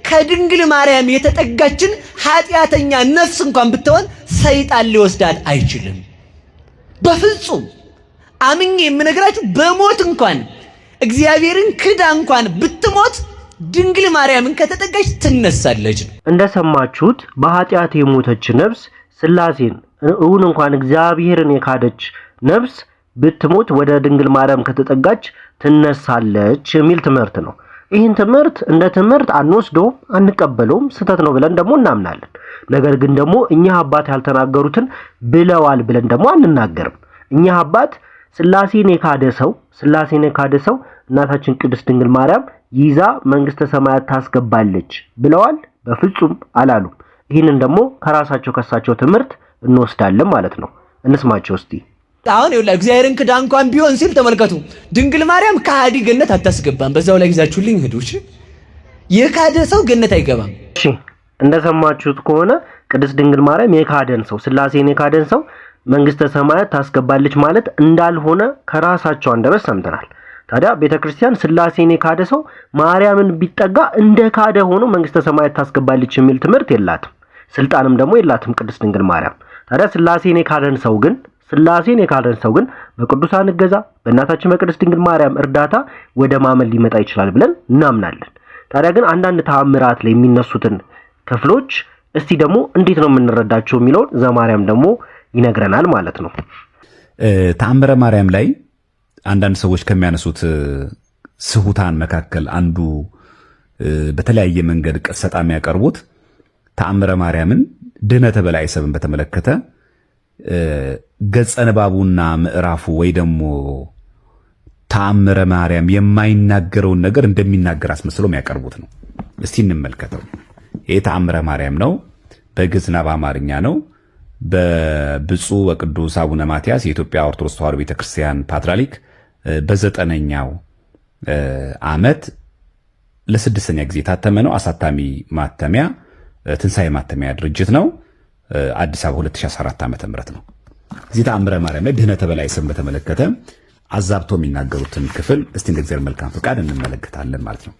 ከድንግል ማርያም የተጠጋችን ኃጢአተኛ ነፍስ እንኳን ብትሆን ሰይጣን ሊወስዳት አይችልም። በፍጹም አምኜ የምነግራችሁ በሞት እንኳን እግዚአብሔርን ክዳ እንኳን ብትሞት ድንግል ማርያምን ከተጠጋች ትነሳለች። እንደሰማችሁት በኃጢአት የሞተች ነፍስ ሥላሴን እውን እንኳን እግዚአብሔርን የካደች ነፍስ ብትሞት ወደ ድንግል ማርያም ከተጠጋች ትነሳለች የሚል ትምህርት ነው። ይህን ትምህርት እንደ ትምህርት አንወስደውም፣ አንቀበለውም፣ ስተት ነው ብለን ደግሞ እናምናለን። ነገር ግን ደግሞ እኛ አባት ያልተናገሩትን ብለዋል ብለን ደግሞ አንናገርም። እኛ አባት ሥላሴን የካደ ሰው እናታችን ቅድስት ድንግል ማርያም ይዛ መንግስተ ሰማያት ታስገባለች ብለዋል? በፍጹም አላሉም። ይህንን ደግሞ ከሳቸው ትምህርት እንወስዳለን ማለት ነው። እንስማቸው እስቲ። አሁን ይኸውልህ እግዚአብሔርን ክዳ እንኳን ቢሆን ሲል ተመልከቱ። ድንግል ማርያም ከሃዲ ገነት አታስገባም። በዛው ላይ ይዛችሁልኝ ሂዱ። እሺ፣ የካደ ሰው ገነት አይገባም። እሺ፣ እንደሰማችሁት ከሆነ ቅድስት ድንግል ማርያም የካደን ሰው ሥላሴን የካደን ሰው መንግስተ ሰማያት ታስገባለች ማለት እንዳልሆነ ከራሳቸው አንደበት ሰምተናል። ታዲያ ቤተክርስቲያን ሥላሴን የካደ ሰው ማርያምን ቢጠጋ እንደ ካደ ሆኖ መንግስተ ሰማያት ታስገባለች የሚል ትምህርት የላትም፣ ስልጣንም ደግሞ የላትም ቅድስት ድንግል ማርያም። ታዲያ ሥላሴን የካደን ሰው ግን በቅዱሳን እገዛ በእናታችን በቅድስት ድንግል ማርያም እርዳታ ወደ ማመን ሊመጣ ይችላል ብለን እናምናለን። ታዲያ ግን አንዳንድ ተአምራት ላይ የሚነሱትን ክፍሎች እስቲ ደግሞ እንዴት ነው የምንረዳቸው የሚለውን ዘማርያም ደግሞ ይነግረናል ማለት ነው። ተአምረ ማርያም ላይ አንዳንድ ሰዎች ከሚያነሱት ስሁታን መካከል አንዱ በተለያየ መንገድ ቀሰጣ የሚያቀርቡት ተአምረ ማርያምን ድኅነተ በላይ ሰብን በተመለከተ ገጸ ንባቡና ምዕራፉ ወይ ደግሞ ተአምረ ማርያም የማይናገረውን ነገር እንደሚናገር አስመስለው የሚያቀርቡት ነው። እስቲ እንመልከተው። ይህ ተአምረ ማርያም ነው። በግዕዝና በአማርኛ ነው። በብፁዕ ወቅዱስ አቡነ ማትያስ የኢትዮጵያ ኦርቶዶክስ ተዋሕዶ ቤተክርስቲያን ፓትርያርክ በ9ኛው ዓመት ለ6ኛ ጊዜ የታተመ ነው። አሳታሚ ማተሚያ ትንሣኤ ማተሚያ ድርጅት ነው። አዲስ አበባ 2014 ዓ.ም ነው። እዚህ ተአምረ ማርያም ላይ ድኅነተ በላይ ሰብን በተመለከተ አዛብቶ የሚናገሩትን ክፍል እስቲ እንደ እግዚአብሔር መልካም ፈቃድ እንመለከታለን ማለት ነው።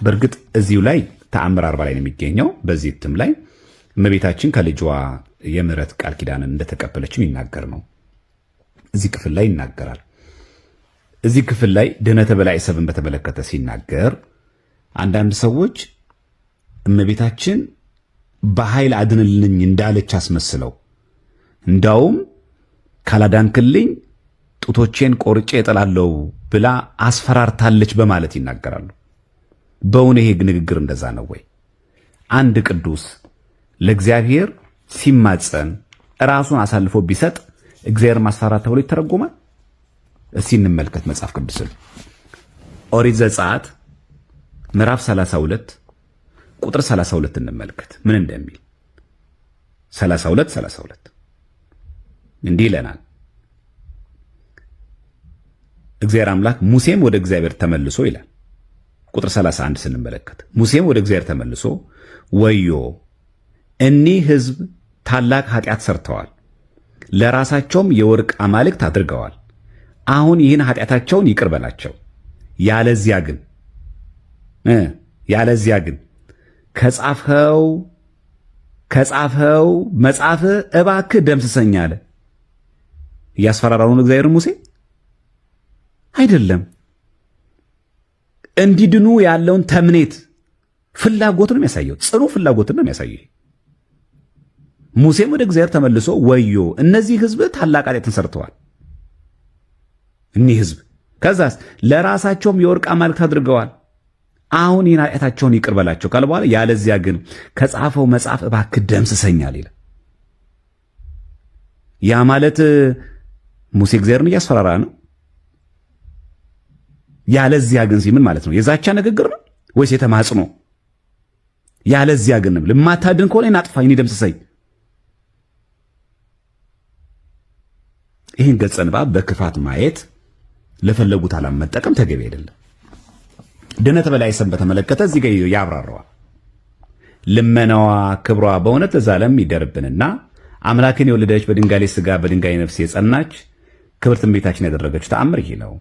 በእርግጥ እዚሁ ላይ ተአምር 40 ላይ ነው የሚገኘው። በዚህ እትም ላይ እመቤታችን ከልጇ የምሕረት ቃል ኪዳንን እንደተቀበለችም ይናገር ነው። እዚህ ክፍል ላይ ይናገራል። እዚህ ክፍል ላይ ድኅነተ በላይ ሰብን በተመለከተ ሲናገር አንዳንድ ሰዎች እመቤታችን በኃይል አድንልኝ እንዳለች አስመስለው እንዳውም ካላዳንክልኝ ጡቶቼን ቆርጬ እጥላለሁ ብላ አስፈራርታለች በማለት ይናገራሉ። በእውነ ይሄ ንግግር እንደዛ ነው ወይ? አንድ ቅዱስ ለእግዚአብሔር ሲማጸን ራሱን አሳልፎ ቢሰጥ እግዚአብሔር ማስፈራራት ተብሎ ይተረጎማል? እስቲ እንመልከት መጽሐፍ ቅዱስን። ኦሪት ዘጸአት ምዕራፍ 32 ቁጥር 32 እንመልከት ምን እንደሚል። 32 እንዲህ ይለናል። እግዚአብሔር አምላክ ሙሴም ወደ እግዚአብሔር ተመልሶ ይላል። ቁጥር 31 ስንመለከት ሙሴም ወደ እግዚአብሔር ተመልሶ ወዮ እኒህ ሕዝብ ታላቅ ኃጢአት ሰርተዋል፣ ለራሳቸውም የወርቅ አማልክት አድርገዋል። አሁን ይህን ኃጢአታቸውን ይቅር በላቸው፣ ያለዚያ ግን ከጻፍኸው መጽሐፍ እባክህ ደምስሰኝ አለ። እያስፈራራውን እግዚአብሔር ሙሴ አይደለም፣ እንዲድኑ ያለውን ተምኔት ፍላጎት ነው የሚያሳየው። ጽኑ ፍላጎት ነው የሚያሳየው። ሙሴም ወደ እግዚአብሔር ተመልሶ ወዮ እነዚህ ሕዝብ ታላቅ ኃጢአትን ሰርተዋል። እኒህ ሕዝብ ከዛስ ለራሳቸውም የወርቅ አማልክት አድርገዋል። አሁን ይህን ኃጢአታቸውን ይቅር በላቸው ካለ በኋላ ያለዚያ ግን ከጻፈው መጽሐፍ እባክህ ደምስሰኛል ይላል። ያ ማለት ሙሴ እግዚአብሔርን እያስፈራራ ነው። ያለዚያ ግን ሲምን ማለት ነው? የዛቻ ንግግር ነው ወይስ የተማጽኖ? ያለዚያ ግን ለማታድን ከሆነ እናጥፋኝ፣ ደምስሰኝ። ይህን ገጸ ንባብ በክፋት ማየት ለፈለጉት ዓላማ መጠቀም ተገቢ አይደለም። ድኅነተ በላይ ሰብን በተመለከተ እዚህ ጋር ያብራራዋል። ልመናዋ ክብሯ በእውነት ለዘላለም ይደርብንና አምላክን የወለደች በድንጋሌ ሥጋ በድንጋሌ ነፍስ የጸናች ክብርት እመቤታችን ያደረገችው ተአምር ይህ ነው።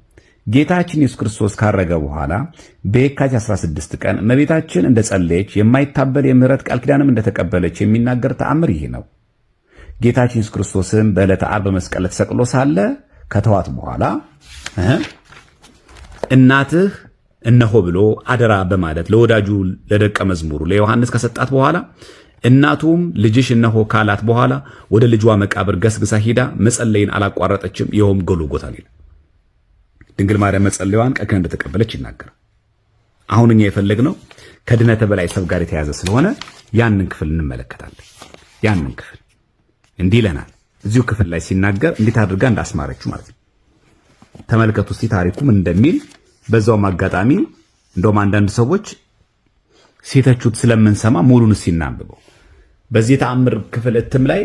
ጌታችን ኢየሱስ ክርስቶስ ካረገ በኋላ በየካቲት 16 ቀን እመቤታችን እንደጸለየች የማይታበል የምህረት ቃል ኪዳንም እንደተቀበለች የሚናገር ተአምር ይህ ነው። ጌታችን ኢየሱስ ክርስቶስም በዕለተ ዓርብ በመስቀል ተሰቅሎ ሳለ ከተዋት በኋላ እናትህ እነሆ ብሎ አደራ በማለት ለወዳጁ ለደቀ መዝሙሩ ለዮሐንስ ከሰጣት በኋላ እናቱም ልጅሽ እነሆ ካላት በኋላ ወደ ልጇ መቃብር ገስግሳ ሄዳ መጸለይን አላቋረጠችም። ይኸውም ጎልጎታ ነው። ድንግል ማርያም መጸለያዋን ቃል ኪዳን እንደተቀበለች ይናገራል። አሁን እኛ የፈለግነው ከድነተ በላይ ሰብ ጋር የተያዘ ስለሆነ ያንን ክፍል እንመለከታለን። ያንን ክፍል እንዲህ ይለናል። እዚሁ ክፍል ላይ ሲናገር እንዴት አድርጋ እንዳስማረችው ማለት ነው። ተመልከቱ እስቲ ታሪኩ ምን እንደሚል። በዛውም አጋጣሚ እንደውም አንዳንድ ሰዎች ሲተቹት ስለምንሰማ ሙሉን ሲናንብበው በዚህ ተአምር ክፍል እትም ላይ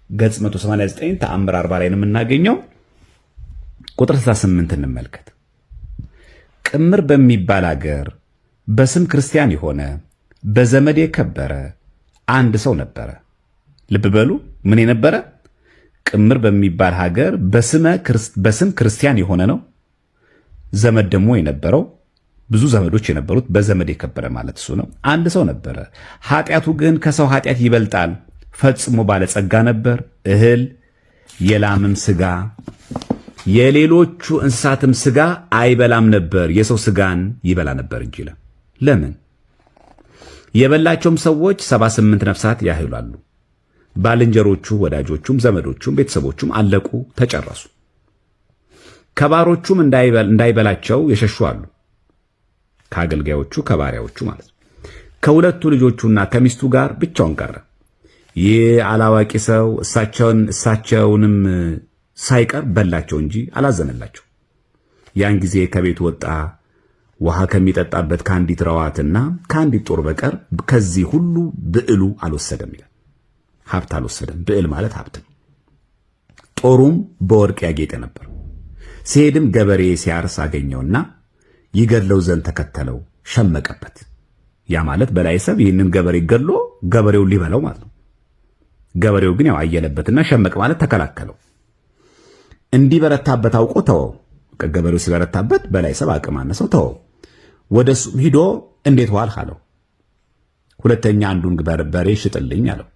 ገጽ 189 ተአምር 40 ላይ ነው የምናገኘው። ቁጥር 68 እንመልከት። ቅምር በሚባል አገር በስም ክርስቲያን የሆነ በዘመድ የከበረ አንድ ሰው ነበረ። ልብ በሉ፣ ምን የነበረ? ቅምር በሚባል ሀገር በስም ክርስቲያን የሆነ ነው። ዘመድ ደግሞ የነበረው ብዙ ዘመዶች የነበሩት በዘመድ የከበረ ማለት እሱ ነው። አንድ ሰው ነበረ። ኃጢአቱ ግን ከሰው ኃጢአት ይበልጣል። ፈጽሞ ባለጸጋ ነበር። እህል የላምም ስጋ የሌሎቹ እንስሳትም ስጋ አይበላም ነበር፣ የሰው ስጋን ይበላ ነበር እንጂ። ለምን? የበላቸውም ሰዎች 78 ነፍሳት ያህላሉ። ባልንጀሮቹ፣ ወዳጆቹም፣ ዘመዶቹም፣ ቤተሰቦቹም አለቁ፣ ተጨረሱ። ከባሮቹም እንዳይበላቸው የሸሹ አሉ። ከአገልጋዮቹ ከባሪያዎቹ ማለት ነው። ከሁለቱ ልጆቹና ከሚስቱ ጋር ብቻውን ቀረ። ይህ አላዋቂ ሰው እሳቸውንም ሳይቀር በላቸው እንጂ አላዘነላቸው። ያን ጊዜ ከቤቱ ወጣ። ውሃ ከሚጠጣበት ከአንዲት ረዋትና ከአንዲት ጦር በቀር ከዚህ ሁሉ ብዕሉ አልወሰደም ይላል። ሀብት አልወሰደም። ብዕል ማለት ሀብት ነው። ጦሩም በወርቅ ያጌጠ ነበር። ሲሄድም ገበሬ ሲያርስ አገኘውና ይገድለው ዘንድ ተከተለው፣ ሸመቀበት። ያ ማለት በላይ ሰብ ይህንን ገበሬ ገድሎ ገበሬውን ሊበላው ማለት ነው። ገበሬው ግን ያው አየለበትና ሸመቅ ማለት ተከላከለው። እንዲበረታበት አውቆ ተወው። ገበሬው ሲበረታበት በላይ ሰብ አቅም አነሰው፣ ተወው። ወደሱ ሂዶ እንዴት ዋልህ አለው። ሁለተኛ አንዱን በሬ ሽጥልኝ አለው።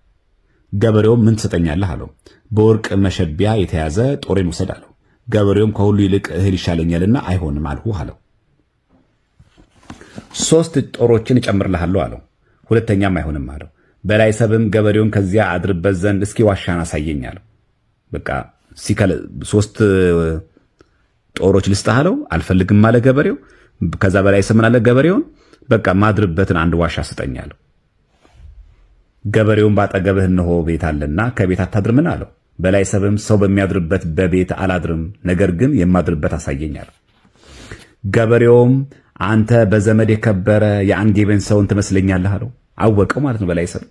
ገበሬውም ምን ትሰጠኛለህ አለው። በወርቅ መሸቢያ የተያዘ ጦሬን ውሰድ አለው። ገበሬውም ከሁሉ ይልቅ እህል ይሻለኛልና አይሆንም አልሁ አለው። 3 ጦሮችን እጨምርልሃለሁ አለው። ሁለተኛም አይሆንም አለው። በላይ ሰብም ገበሬውን ከዚያ አድርበት ዘንድ እስኪ ዋሻን አሳየኝ አለው። በቃ 3 ጦሮች ልስጥህ አለው። አልፈልግም አለ ገበሬው። ከዛ በላይ ሰብ ምን አለ ገበሬውን፣ በቃ ማድርበትን አንድ ዋሻ ስጠኝ አለው። ገበሬውን ባጠገብህ እነሆ ቤት አለና ከቤት አታድርምን አለው። በላይ ሰብም ሰው በሚያድርበት በቤት አላድርም፣ ነገር ግን የማድርበት አሳየኝ አለው። ገበሬውም አንተ በዘመድ የከበረ የአንጌበን ሰውን ትመስለኛለህ አለው። አወቀው ማለት ነው በላይ ሰብ።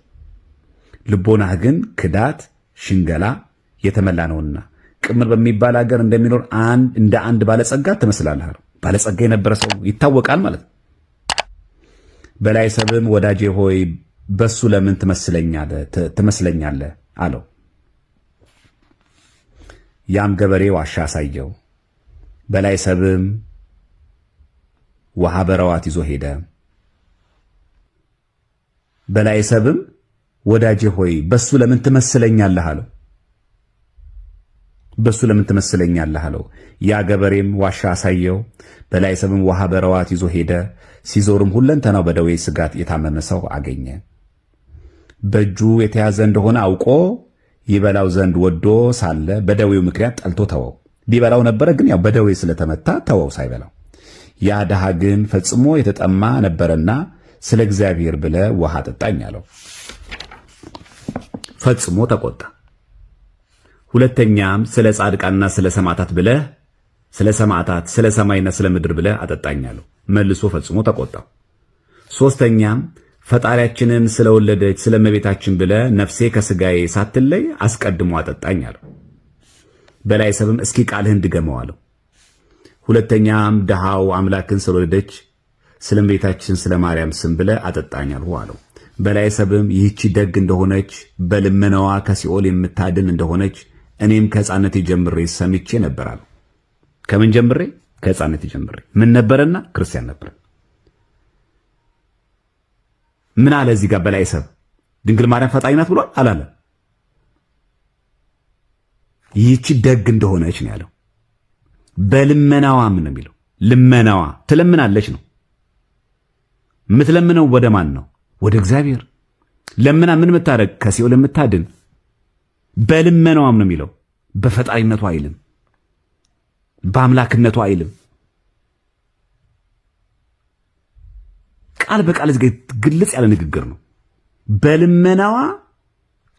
ልቦናህ ግን ክዳት፣ ሽንገላ የተመላ ነውና ቅምር በሚባል ሀገር እንደሚኖር እንደ አንድ ባለጸጋ ትመስላለህ አለው። ባለጸጋ የነበረ ሰው ይታወቃል ማለት ነው። በላይ ሰብም ወዳጄ ሆይ በሱ ለምን ትመስለኛለህ አለው። ያም ገበሬ ዋሻ አሳየው። በላይ ሰብም ውሃ በረዋት ይዞ ሄደ። በላይ ሰብም ወዳጄ ሆይ በሱ ለምን ትመስለኛለህ አለው። በሱ ለምን ትመስለኛለህ አለው። ያ ገበሬም ዋሻ አሳየው። በላይ ሰብም ውሃ በረዋት ይዞ ሄደ። ሲዞርም ሁለንተናው በደዌ ስጋት የታመመ ሰው አገኘ። በእጁ የተያዘ እንደሆነ አውቆ ይበላው ዘንድ ወዶ ሳለ በደዌው ምክንያት ጠልቶ ተወው። ሊበላው ነበረ፣ ግን ያው በደዌ ስለተመታ ተወው ሳይበላው። ያ ድሃ ግን ፈጽሞ የተጠማ ነበረና ስለ እግዚአብሔር ብለ ውሃ ጠጣኝ አለው። ፈጽሞ ተቆጣ። ሁለተኛም ስለ ጻድቃንና ስለ ሰማዕታት ብለህ ስለ ሰማዕታት ስለ ሰማይና ስለ ምድር ብለህ አጠጣኝ አለው። መልሶ ፈጽሞ ተቆጣው። ሶስተኛም ፈጣሪያችንን ስለወለደች ስለ እመቤታችን ብለህ ነፍሴ ከስጋዬ ሳትለይ አስቀድሞ አጠጣኝ አለው። በላይ ሰብም እስኪ ቃልህን ድገመው አለው። ሁለተኛም ድሃው አምላክን ስለወለደች ስለ እመቤታችን ስለ ማርያም ስም ብለህ አጠጣኝ አለው። በላይ ሰብም ይህቺ ደግ እንደሆነች በልመናዋ ከሲኦል የምታድን እንደሆነች እኔም ከሕፃንነቴ ጀምሬ ሰምቼ ነበር አለው። ከምን ጀምሬ? ከሕፃንነት ጀምሬ ምን ነበረና ክርስቲያን ነበር። ምን አለ እዚህ ጋር በላይ ሰብ ድንግል ማርያም ፈጣሪ ናት ብሏል አላለ? ይህቺ ደግ እንደሆነች ነው ያለው። በልመናዋ ምን ነው የሚለው? ልመናዋ ትለምናለች ነው። የምትለምነው ወደ ማን ነው? ወደ እግዚአብሔር። ለምና ምን የምታደርግ? ከሲኦል የምታድን። በልመናዋም ነው የሚለው። በፈጣሪነቱ አይልም፣ በአምላክነቱ አይልም። ቃል በቃል እዚህ ግልጽ ያለ ንግግር ነው። በልመናዋ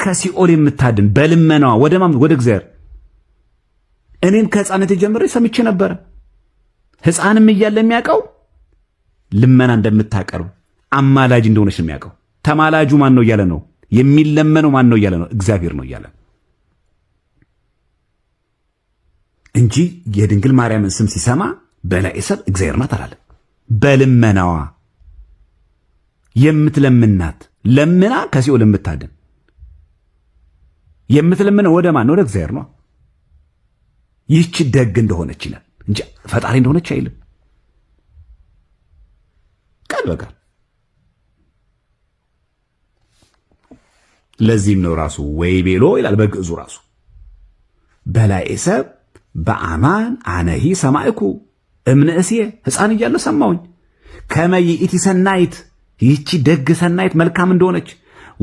ከሲኦል የምታድን። በልመናዋ ወደ ማን? ወደ እግዚአብሔር። እኔም ከሕፃንነት ጀምሬ ሰምቼ ነበረ። ሕፃንም እያለ የሚያውቀው ልመና እንደምታቀርብ አማላጅ እንደሆነች ነው የሚያውቀው። ተማላጁ ማን ነው እያለ ነው የሚለመነው። ማን ነው እያለ ነው? እግዚአብሔር ነው እያለ እንጂ የድንግል ማርያምን ስም ሲሰማ በላይ ሰብ እግዚአብሔር ናት አላለ። በልመናዋ የምትለምናት ለምና ከሲኦል የምታድን የምትለምነው ወደ ማን? ወደ እግዚአብሔር ነው። ይህች ደግ እንደሆነች ይላል እንጂ ፈጣሪ እንደሆነች አይልም። ቃል በቃል ለዚህም ነው ራሱ ወይ ቤሎ ይላል በግዕዙ ራሱ በላይ ሰብ በአማን አነሂ ሰማዕኩ እምንእስየ ሕፃን እያለሁ ሰማሁኝ ከመይእቲ ሰናይት ይህቺ ደግ ሰናይት መልካም እንደሆነች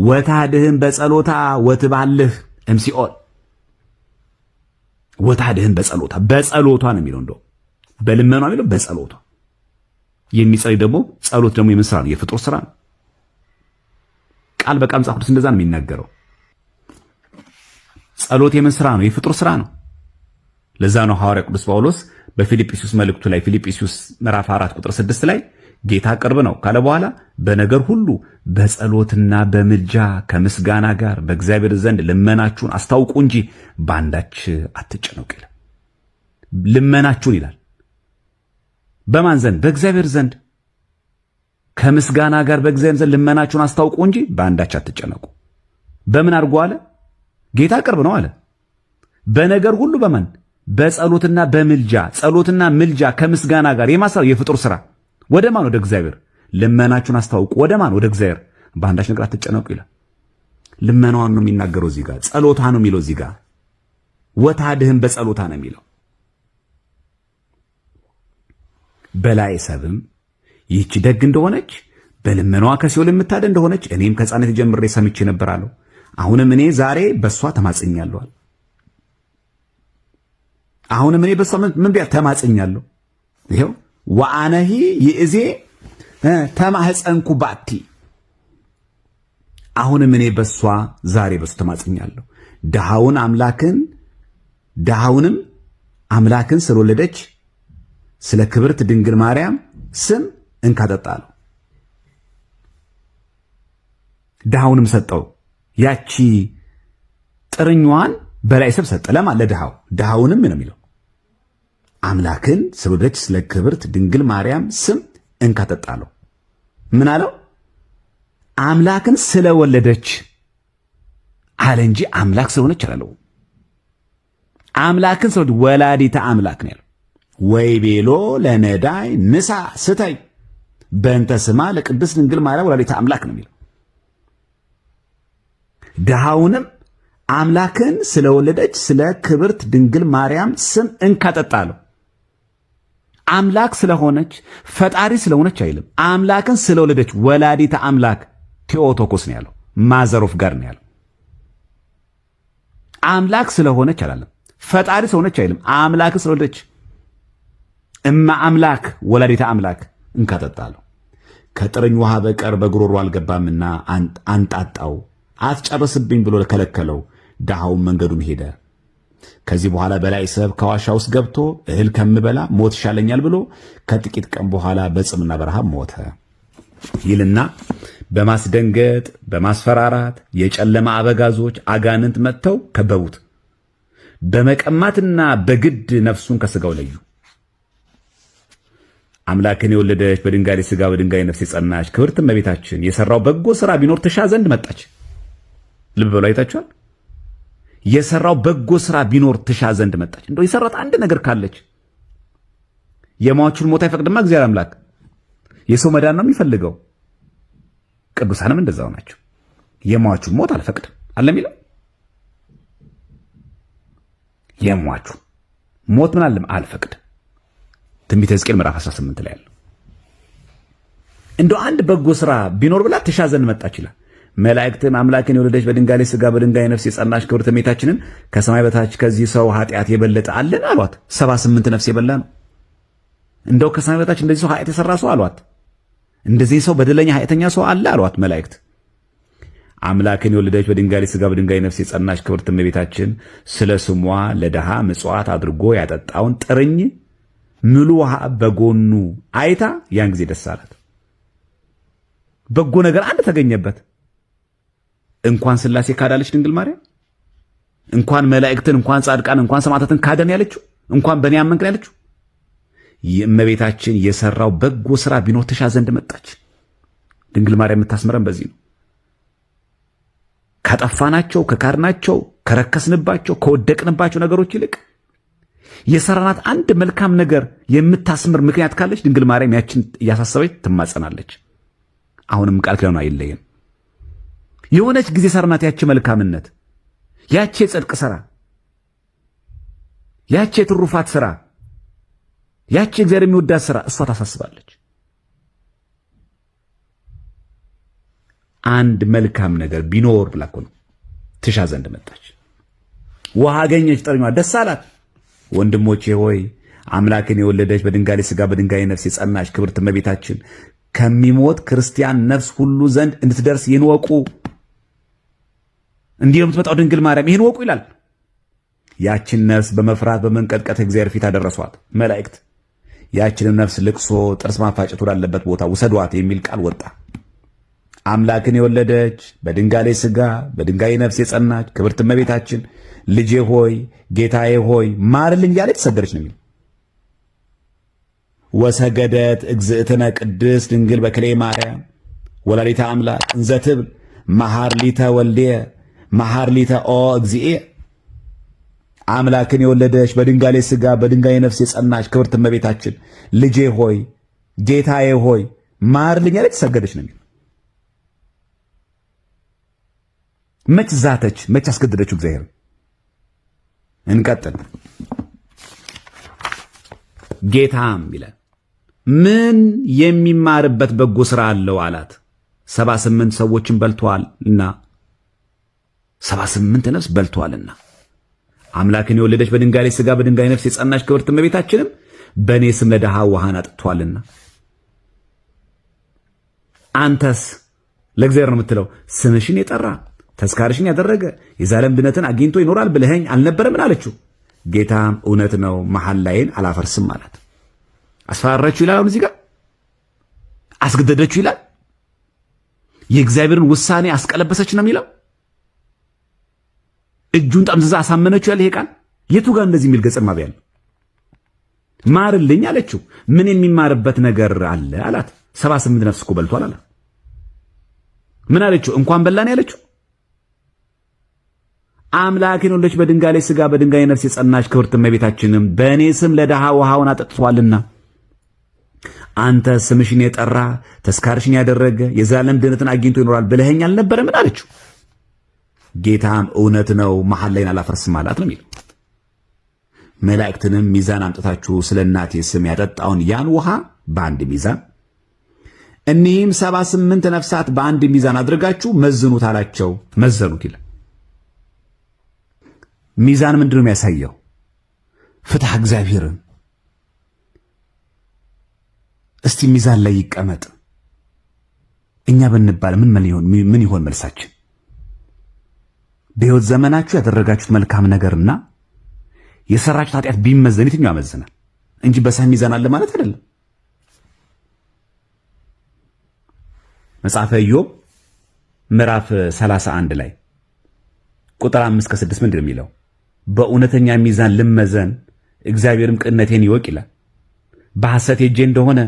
ወታድህን በጸሎታ ወትባልህ እምሲኦል ወታድህን በጸሎታ ነው የሚለው። እንደው በልመኗ የሚለው በጸሎቷ የሚጸልይ ደግሞ ጸሎት ደግሞ የምን ስራ ነው? የፍጡር ስራ ነው። ቃል በቃል መጽሐፍ ቅዱስ እንደዛ ነው የሚናገረው። ጸሎት የምን ስራ ነው? የፍጡር ስራ ነው። ለዛ ነው ሐዋርያ ቅዱስ ጳውሎስ በፊልጵስዩስ መልእክቱ ላይ ፊልጵስዩስ ምዕራፍ 4 ቁጥር 6 ላይ ጌታ ቅርብ ነው ካለ በኋላ በነገር ሁሉ በጸሎትና በምልጃ ከምስጋና ጋር በእግዚአብሔር ዘንድ ልመናችሁን አስታውቁ እንጂ በአንዳች አትጨነቁ ይላል። ልመናችሁን ይላል በማን ዘንድ? በእግዚአብሔር ዘንድ። ከምስጋና ጋር በእግዚአብሔር ዘንድ ልመናችሁን አስታውቁ እንጂ በአንዳች አትጨነቁ። በምን አድርጎ አለ? ጌታ ቅርብ ነው አለ። በነገር ሁሉ በማን? በጸሎትና በምልጃ። ጸሎትና ምልጃ ከምስጋና ጋር የማሰራ የፍጡር ስራ ወደ ማን? ወደ እግዚአብሔር። ልመናችሁን አስታውቁ ወደ ማን? ወደ እግዚአብሔር። በአንዳች ነገር አትጨነቁ ይላል። ልመናዋን ነው የሚናገረው እዚህ ጋር። ጸሎታ ነው የሚለው እዚህ ጋር። ወታድህን በጸሎታ ነው የሚለው። በላይ ሰብም ይህች ደግ እንደሆነች በልመናዋ ከሲኦል የምታድን እንደሆነች እኔም ከሕፃንነት ጀምሬ ሰምቼ ነበራለሁ። አሁንም እኔ ዛሬ በሷ ተማጽኛለሁ። አሁንም እኔ በሷ ምን ቢያ ተማጽኛለሁ። ይሄው ወአነሂ ይእዜ ተማህፀንኩ ባቲ። አሁንም እኔ በሷ ዛሬ በሷ ተማጽኛለሁ። ድሃውንም አምላክን ስለወለደች ስለ ክብርት ድንግል ማርያም ስም እንካጠጣለሁ። ድሃውንም ሰጠው። ያቺ ጥርኛዋን በላይ ሰብ ሰጠ። ለማን? ለድሃው። ድሃውንም ነው የሚለው አምላክን ስለወለደች ስለ ክብርት ድንግል ማርያም ስም እንካጠጣለሁ። ምን አለው? አምላክን ስለወለደች አለ እንጂ አምላክ ስለሆነች አላለው። አምላክን ስለወለደች ወላዲተ አምላክ ነው ያለው። ወይ ቤሎ ለነዳይ ንሳ ስተይ በእንተ ስማ ለቅድስት ድንግል ማርያም ወላዲተ አምላክ ነው የሚለው። ድሃውንም አምላክን ስለወለደች ስለ ክብርት ድንግል ማርያም ስም እንካጠጣለሁ። አምላክ ስለሆነች ፈጣሪ ስለሆነች አይልም። አምላክን ስለወለደች ወላዲተ አምላክ ቴዎቶኮስ ነው ያለው። ማዘሮፍ ጋር ነው ያለው። አምላክ ስለሆነች አላለም። ፈጣሪ ስለሆነች አይልም። አምላክን ስለወለደች እማ አምላክ ወላዲተ አምላክ እንካጠጣለሁ። ከጥርኝ ውሃ በቀር በጉሮሮ አልገባምና አንጣጣው፣ አትጨርስብኝ ብሎ ከለከለው። ድሃውን መንገዱን ሄደ። ከዚህ በኋላ በላይ ሰብ ከዋሻ ውስጥ ገብቶ እህል ከምበላ ሞት ይሻለኛል ብሎ ከጥቂት ቀን በኋላ በጽምና በረሃብ ሞተ ይልና በማስደንገጥ በማስፈራራት የጨለማ አበጋዞች አጋንንት መጥተው ከበቡት። በመቀማትና በግድ ነፍሱን ከስጋው ለዩ። አምላክን የወለደች በድንጋሌ ስጋ በድንጋሌ ነፍስ የጸናች ክብርት እመቤታችን የሰራው በጎ ስራ ቢኖር ትሻ ዘንድ መጣች። ልብ በሉ፣ አይታችኋል። የሰራው በጎ ስራ ቢኖር ትሻ ዘንድ መጣች። እንደው የሰራት አንድ ነገር ካለች የሟቹን ሞት አይፈቅድማ እግዚአብሔር አምላክ። የሰው መዳን ነው የሚፈልገው። ቅዱሳንም እንደዛው ናቸው። የሟቹን ሞት አልፈቅድም አለ የሚለው። የሟቹ ሞት ምን አለም አልፈቅድም። ትንቢተ ሕዝቅኤል ምዕራፍ 18 ላይ ያለው እንደው አንድ በጎ ስራ ቢኖር ብላ ትሻዘን መጣች ይላል። መላእክትም አምላክን የወለደች በድንጋሌ ስጋ በድንጋይ ነፍስ የጸናች ክብርት እመቤታችንን ከሰማይ በታች ከዚህ ሰው ኃጢአት የበለጠ አለን አሏት። 78 ነፍስ የበላ ነው። እንደው ከሰማይ በታች እንደዚህ ሰው ኃጢአት የሰራ ሰው አሏት። እንደዚህ ሰው በደለኛ ኃጢአተኛ ሰው አለ አሏት መላእክት። አምላክን የወለደች በድንጋሌ ስጋ በድንጋይ ነፍስ የጸናች ክብርት እመቤታችን ስለ ስሟ ለድሃ ምጽዋት አድርጎ ያጠጣውን ጥርኝ ምሉ ውሃ በጎኑ አይታ ያን ጊዜ ደስ አላት። በጎ ነገር አንድ ተገኘበት። እንኳን ሥላሴ ካዳለች ድንግል ማርያም፣ እንኳን መላእክትን፣ እንኳን ጻድቃን፣ እንኳን ሰማዕታትን ካደን ያለችው፣ እንኳን በእኔ አመንክን ያለችው የእመቤታችን የሰራው በጎ ስራ ቢኖር ትሻ ዘንድ መጣች። ድንግል ማርያም የምታስመረን በዚህ ነው። ካጠፋናቸው፣ ከካድናቸው፣ ከረከስንባቸው፣ ከወደቅንባቸው ነገሮች ይልቅ የሰራናት አንድ መልካም ነገር የምታስምር ምክንያት ካለች ድንግል ማርያም ያችን እያሳሰበች ትማጸናለች። አሁንም ቃል ኪዳኑ አይለየን። የሆነች ጊዜ ሰራናት ያቺ መልካምነት፣ ያቺ የጽድቅ ስራ፣ ያቺ የትሩፋት ስራ፣ ያቺ እግዚአብሔር የሚወዳት ስራ እሷ ታሳስባለች። አንድ መልካም ነገር ቢኖር ብላ እኮ ነው ትሻ ዘንድ መጣች። ውሃ አገኘች፣ ጠርኛዋ ደስ አላት። ወንድሞቼ ሆይ አምላክን የወለደች በድንጋሌ ስጋ በድንጋይ ነፍስ የጸናች ክብርት እመቤታችን ከሚሞት ክርስቲያን ነፍስ ሁሉ ዘንድ እንድትደርስ ይንወቁ። እንዲህ የምትመጣው ድንግል ማርያም ይህን ወቁ ይላል። ያችን ነፍስ በመፍራት በመንቀጥቀጥ እግዚአብሔር ፊት አደረሷት መላእክት። ያችንም ነፍስ ልቅሶ ጥርስ ማፋጨት ወዳለበት ቦታ ውሰዷት የሚል ቃል ወጣ። አምላክን የወለደች በድንጋሌ ስጋ በድንጋይ ነፍስ የጸናች ክብርት እመቤታችን ልጄ ሆይ ጌታዬ ሆይ ማርልኝ ያለች ሰገደች ነው የሚል። ወሰገደት እግዝእትነ ቅድስት ድንግል በክሌ ማርያም ወላዲተ አምላክ እንዘ ትብል መሐር ሊተ ወልድየ መሐር ሊተ ኦ እግዚእ። አምላክን የወለደች በድንጋሌ ስጋ በድንጋይ ነፍስ የጸናች ክብርት እመቤታችን ልጄ ሆይ ጌታዬ ሆይ ማርልኝ ያለች ሰገደች ነው የሚል። መች ዛተች? መች አስገደደችው እግዚአብሔር? እንቀጥል። ጌታም ይላል ምን የሚማርበት በጎ ሥራ አለው አላት። 78 ሰዎችን በልቷልና 78 ነፍስ በልቷልና አምላክን የወለደች በድንጋሌ ስጋ በድንጋይ ነፍስ የጸናች ክብርት እመቤታችንም በእኔ ስም ለድሃ ውሃን አጥጥቷልና። አንተስ ለእግዚአብሔር ነው የምትለው ስምሽን የጠራ ተስካርሽን ያደረገ የዘላለም ድነትን አግኝቶ ይኖራል ብለኸኝ አልነበረምን አለችው። ጌታም እውነት ነው መሐላዬን አላፈርስም አላት። አስፈራራችሁ ይላል። አሁን እዚህ ጋር አስገደደችው ይላል። የእግዚአብሔርን ውሳኔ አስቀለበሰች ነው የሚለው። እጁን ጠምዝዛ አሳመነችው ያለ ይሄ ቃል የቱ ጋር እንደዚህ የሚል ገጽ ማብያ ያለው? ማርልኝ አለችው። ምን የሚማርበት ነገር አለ አላት። 78 ነፍስ እኮ በልቷል አላት። ምን አለችው? እንኳን በላን ያለችው አምላክን ወለደች በድንጋሌ ስጋ በድንጋይ ነፍስ የጸናች ክብርት እመቤታችንም በእኔ ስም ለድሃ ውሃውን አጠጥቷልና አንተ ስምሽን የጠራ ተስካርሽን ያደረገ የዘላለም ድነትን አግኝቶ ይኖራል ብለኸኝ አልነበረምን አለችው። ጌታም እውነት ነው መሐላዬን አላፈርስም አላት ነው የሚለው። መላእክትንም ሚዛን አምጥታችሁ ስለ እናቴ ስም ያጠጣውን ያን ውሃ በአንድ ሚዛን እኒህም 78 ነፍሳት በአንድ ሚዛን አድርጋችሁ መዝኑት አላቸው። መዘኑት ይላል። ሚዛን ምንድነው የሚያሳየው? ፍትሐ እግዚአብሔርን። እስቲ ሚዛን ላይ ይቀመጥ እኛ ብንባል ምን ይሆን መልሳችን? በሕይወት ዘመናችሁ ያደረጋችሁት መልካም ነገርና የሰራችሁት ኃጢአት ቢመዘን የትኛው ያመዝናል? እንጂ በሰም ሚዛን አለ ማለት አይደለም። መጽሐፈ ኢዮብ ምዕራፍ 31 ላይ ቁጥር 5-6 ምንድነው የሚለው? በእውነተኛ ሚዛን ልመዘን እግዚአብሔርም ቅንነቴን ይወቅ ይላል። በሐሰት ሄጄ እንደሆነ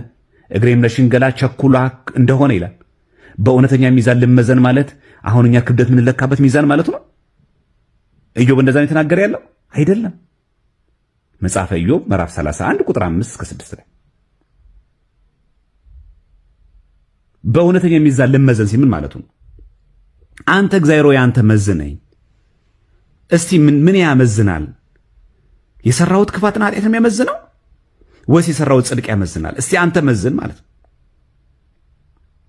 እግሬም ለሽንገላ ቸኩላ እንደሆነ ይላል። በእውነተኛ ሚዛን ልመዘን ማለት አሁን እኛ ክብደት የምንለካበት ሚዛን ማለት ነው። ኢዮብ እንደዛ ነው የተናገረ ያለው አይደለም። መጽሐፈ ኢዮብ ምዕራፍ 31 ቁጥር 5-6 ላይ በእውነተኛ ሚዛን ልመዘን ሲል ምን ማለቱ ነው? አንተ እግዚአብሔር ሆይ አንተ መዝነኝ። እስቲ ምን ያመዝናል? የሰራሁት ክፋትና ኃጢአት ነው የሚያመዝነው ወይስ የሰራሁት ጽድቅ ያመዝናል? እስቲ አንተ መዝን ማለት ነው።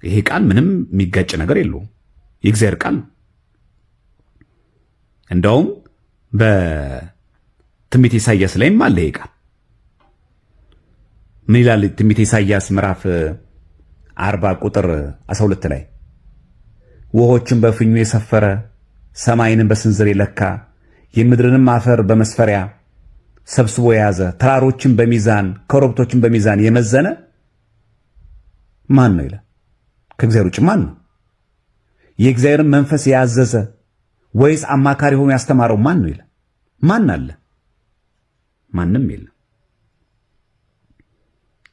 ይሄ ቃል ምንም የሚጋጭ ነገር የለውም። የእግዚአብሔር ቃል ነው። እንደውም በትንቢተ ኢሳይያስ ላይም አለ ይሄ ቃል። ምን ይላል? ትንቢተ ኢሳይያስ ምዕራፍ 40 ቁጥር 12 ላይ ውሆችን በፍኙ የሰፈረ ሰማይንም በስንዝር የለካ የምድርንም አፈር በመስፈሪያ ሰብስቦ የያዘ ተራሮችን በሚዛን ኮረብቶችን በሚዛን የመዘነ ማን ነው ይላል። ከእግዚአብሔር ውጭ ማን ነው? የእግዚአብሔርን መንፈስ ያዘዘ ወይስ አማካሪ ሆኖ ያስተማረው ማን ነው ይላል። ማን አለ? ማንም የለም።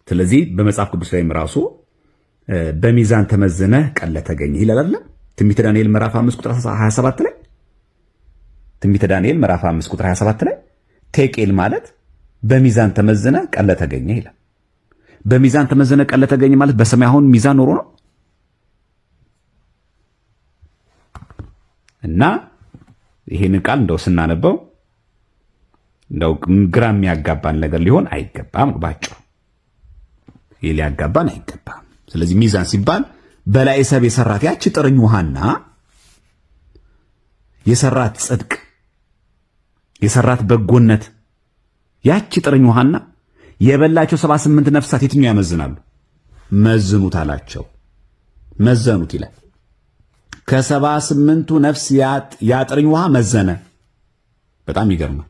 ስለዚህ በመጽሐፍ ቅዱስ ላይም ራሱ በሚዛን ተመዝነህ ቀለህ ተገኘ ይላል አይደል? ትንቢተ ዳንኤል ምዕራፍ 5 ቁጥር 27 ላይ ትንቢተ ዳንኤል ምዕራፍ 5 ቁጥር 27 ላይ ቴቄል ማለት በሚዛን ተመዝነህ ቀለህ ተገኘ ይላል። በሚዛን ተመዝነህ ቀለህ ተገኘ ማለት በሰማይ አሁን ሚዛን ኖሮ ነው እና ይሄንን ቃል እንደው ስናነበው እንደው ግራ የሚያጋባን ነገር ሊሆን አይገባም። ባጭሩ ይሄ ሊያጋባን አይገባም። ስለዚህ ሚዛን ሲባል በላይ ሰብ የሰራት ያቺ ጥርኝ ውሃና የሰራት ጽድቅ የሰራት በጎነት ያቺ ጥርኝ ውሃና የበላቸው 78 ነፍሳት የትኛው ያመዝናሉ? መዝኑት አላቸው። መዘኑት ይላል። ከ78ቱ ነፍስ ያጥርኝ ውሃ መዘነ። በጣም ይገርማል።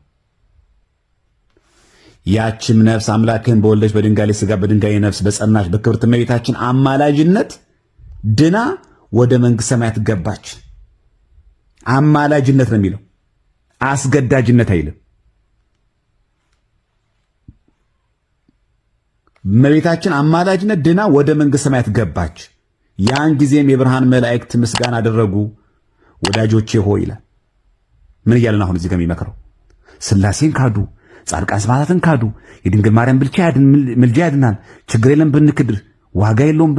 ያችም ነፍስ አምላክን በወለደች በድንጋሌ ሥጋ በድንጋሌ ነፍስ በጸናች በክብርት እመቤታችን አማላጅነት ድና ወደ መንግሥተ ሰማያት ገባች። አማላጅነት ነው የሚለው፣ አስገዳጅነት አይልም። እመቤታችን አማላጅነት ድና ወደ መንግሥተ ሰማያት ገባች። ያን ጊዜም የብርሃን መላእክት ምስጋና አደረጉ። ወዳጆቼ ሆይ ይላል። ምን እያለን አሁን እዚህ ጋር የሚመክረው? ሥላሴን ካዱ፣ ጻድቃን ሰማዕታትን ካዱ፣ የድንግል ማርያም ምልጃ ያድናል፣ ችግር የለም ብንክድ፣ ዋጋ የለውም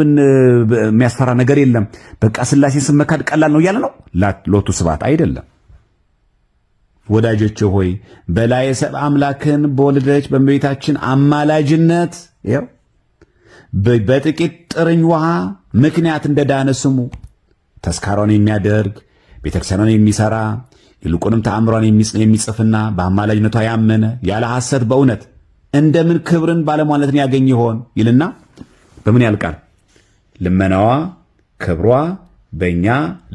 የሚያስፈራ ነገር የለም፣ በቃ ሥላሴን ስም መካድ ቀላል ነው እያለ ነው። ሎቱ ስብሐት አይደለም። ወዳጆቼ ሆይ በላይ ሰብ አምላክን በወለደች በእመቤታችን አማላጅነት ይኸው በጥቂት ጥርኝ ውሃ ምክንያት እንደዳነ ስሙ። ተስካሯን የሚያደርግ ቤተክርስቲያኗን የሚሰራ ይልቁንም ተአምሯን የሚጽፍና በአማላጅነቷ ያመነ ያለ ሐሰት በእውነት እንደምን ክብርን ባለሟልነትን ያገኝ ይሆን ይልና በምን ያልቃል? ልመናዋ ክብሯ በእኛ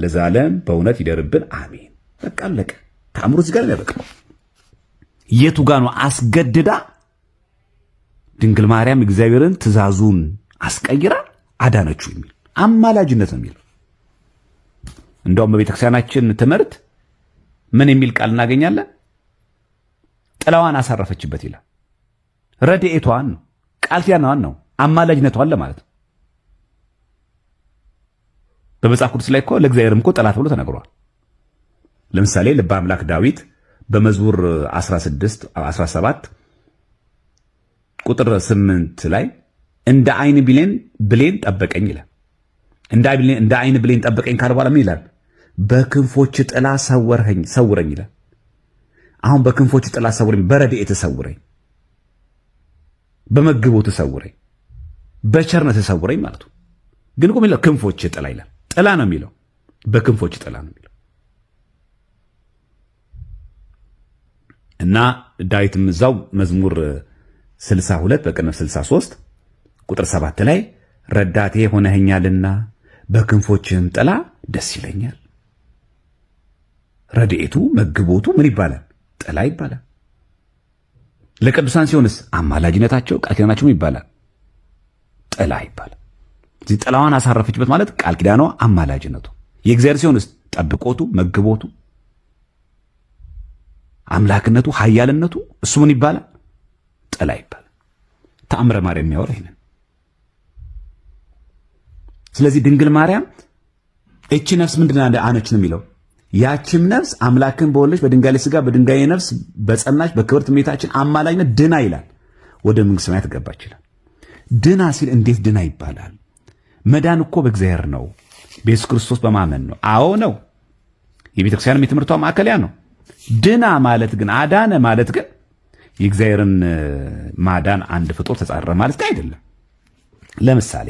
ለዛለም በእውነት ይደርብን አሜን። በቃ አለቀ። ተአምሩ እዚህ ጋር ያበቃ። የቱ ጋር ነው አስገድዳ ድንግል ማርያም እግዚአብሔርን ትእዛዙን አስቀይራ አዳነችው የሚል አማላጅነት ነው የሚለው። እንደውም በቤተክርስቲያናችን ትምህርት ምን የሚል ቃል እናገኛለን? ጥላዋን አሳረፈችበት ይላል። ረድኤቷን ነው፣ ቃል ኪዳኗን ነው፣ አማላጅነቷን ለማለት ነው። በመጽሐፍ ቅዱስ ላይ እኮ ለእግዚአብሔርም እኮ ጠላት ብሎ ተነግሯል። ለምሳሌ ልበ አምላክ ዳዊት በመዝሙር 17 ቁጥር 8 ላይ እንደ አይን ብሌን ጠበቀኝ ይላል። እንደ አይን ብሌን ጠበቀኝ ካለ በኋላ ምን ይላል? በክንፎች ጥላ ሰውረኝ ይላል። አሁን በክንፎች ጥላ ሰውረኝ፣ በረድኤት ሰውረኝ፣ በመግቦት ሰውረኝ፣ በቸርነት ሰውረኝ ማለቱ ግን እኮ የሚለው ክንፎች ጥላ ይላል። ጥላ ነው የሚለው፣ በክንፎች ጥላ ነው የሚለው እና ዳዊትም እዛው መዝሙር 62 በቅንፍ 63 ቁጥር 7 ላይ ረዳቴ ሆነኸኛልና በክንፎችህም ጥላ ደስ ይለኛል። ረድኤቱ መግቦቱ ምን ይባላል? ጥላ ይባላል። ለቅዱሳን ሲሆንስ አማላጅነታቸው ቃል ኪዳናቸው ይባላል፣ ጥላ ይባላል። እዚህ ጥላዋን አሳረፈችበት ማለት ቃል ኪዳኗ አማላጅነቱ። የእግዚአብሔር ሲሆንስ ጠብቆቱ መግቦቱ አምላክነቱ ኃያልነቱ እሱ ምን ይባላል? ጥላ ይባላል። ተአምረ ማርያም የሚያወራ ይሄንን። ስለዚህ ድንግል ማርያም እቺ ነፍስ ምንድን አነች ነው የሚለው። ያችም ነፍስ አምላክን በወለደች በድንጋሌ ሥጋ በድንጋሌ ነፍስ በጸናች በክብርት እመቤታችን አማላጅነት ድና ይላል ወደ መንግሥተ ሰማያት ገባች ይላል። ድና ሲል እንዴት ድና ይባላል? መዳን እኮ በእግዚአብሔር ነው፣ በኢየሱስ ክርስቶስ በማመን ነው። አዎ ነው። የቤተክርስቲያንም የትምህርቷ ማዕከል ያ ነው። ድና ማለት ግን አዳነ ማለት ግን የእግዚአብሔርን ማዳን አንድ ፍጡር ተጻረረ ማለት ግን አይደለም። ለምሳሌ